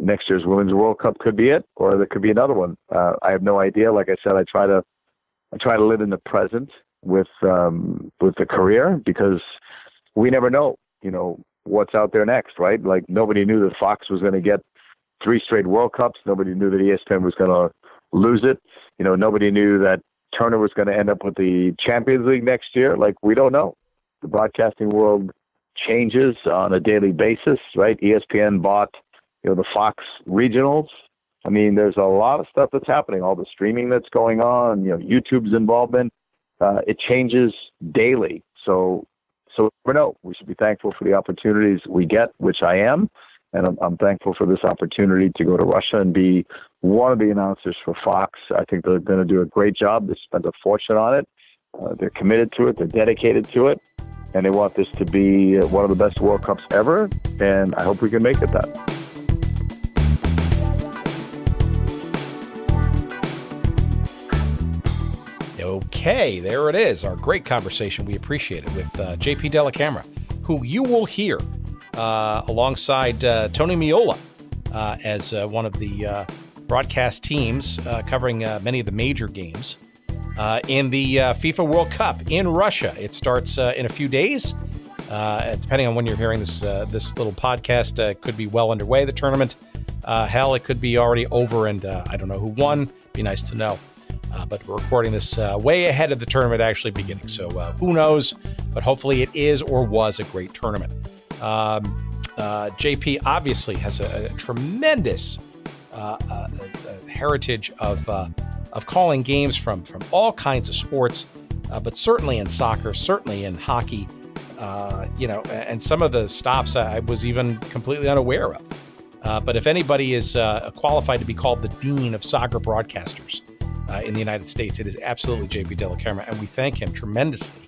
Next year's Women's World Cup could be it, or there could be another one. I have no idea. Like I said, I try to live in the present with the career, because we never know, what's out there next, right? Like, nobody knew that Fox was going to get 3 straight World Cups. Nobody knew that ESPN was going to lose it. Nobody knew that Turner was going to end up with the Champions League next year. Like, we don't know. The broadcasting world changes on a daily basis, right? ESPN bought the Fox regionals. I mean, there's a lot of stuff that's happening, all the streaming that's going on, YouTube's involvement. It changes daily. So we know we should be thankful for the opportunities we get, which I am. And I'm thankful for this opportunity to go to Russia and be one of the announcers for Fox. I think they're going to do a great job. They spent a fortune on it. They're committed to it. They're dedicated to it. And they want this to be one of the best World Cups ever. And I hope we can make it that. Okay, there it is. Our great conversation. We appreciate it with JP Dellacamera, who you will hear alongside Tony Meola as one of the broadcast teams covering many of the major games in the FIFA World Cup in Russia. It starts in a few days. Depending on when you're hearing this little podcast, it could be well underway, the tournament. Hell, it could be already over, and I don't know who won. Be nice to know. But we're recording this way ahead of the tournament actually beginning. So who knows? But hopefully it is or was a great tournament. JP obviously has a tremendous heritage of calling games from all kinds of sports, but certainly in soccer, certainly in hockey, and some of the stops I was even completely unaware of. But if anybody is qualified to be called the dean of soccer broadcasters in the United States, it is absolutely JP Dellacamera, and we thank him tremendously.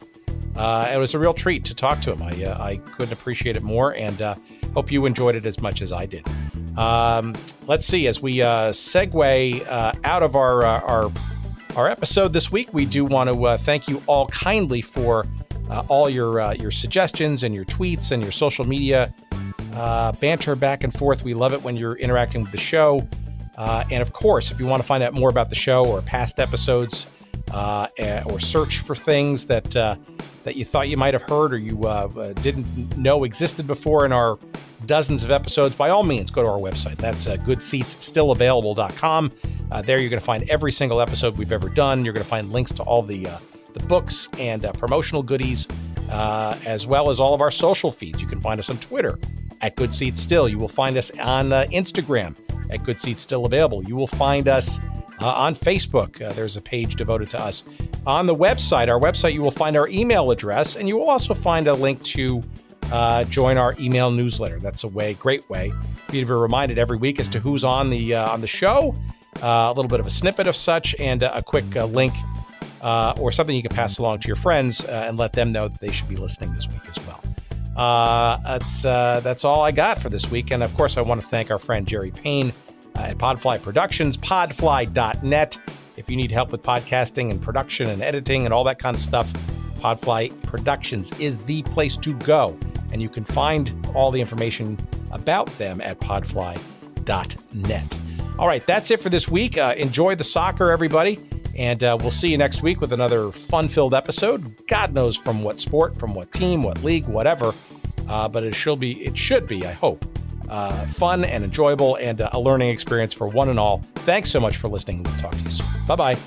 It was a real treat to talk to him. I couldn't appreciate it more, and hope you enjoyed it as much as I did. Let's see, as we segue out of our episode this week, we do want to thank you all kindly for all your suggestions and your tweets and your social media banter back and forth. We love it when you're interacting with the show. And of course, if you want to find out more about the show or past episodes, or search for things that you thought you might have heard or you didn't know existed before in our dozens of episodes, by all means, go to our website. That's goodseatsstillavailable.com. There you're going to find every single episode we've ever done. You're going to find links to all the books and promotional goodies, as well as all of our social feeds. You can find us on Twitter at Good Seats Still. You will find us on Instagram at Good Seats Still Available. You will find us On Facebook, there's a page devoted to us. On the website, our website, you will find our email address, and you will also find a link to join our email newsletter. That's a great way for you to be reminded every week as to who's on the show, a little bit of a snippet of such, and a quick link or something you can pass along to your friends and let them know that they should be listening this week as well. That's all I got for this week. And of course, I want to thank our friend Jerry Payne at Podfly Productions, podfly.net. If you need help with podcasting and production and editing and all that kind of stuff, Podfly Productions is the place to go. And you can find all the information about them at podfly.net. All right, that's it for this week. Enjoy the soccer, everybody. And we'll see you next week with another fun-filled episode. God knows from what sport, from what team, what league, whatever. But it should be, I hope, fun and enjoyable and a learning experience for one and all. Thanks so much for listening. We'll talk to you soon. Bye-bye.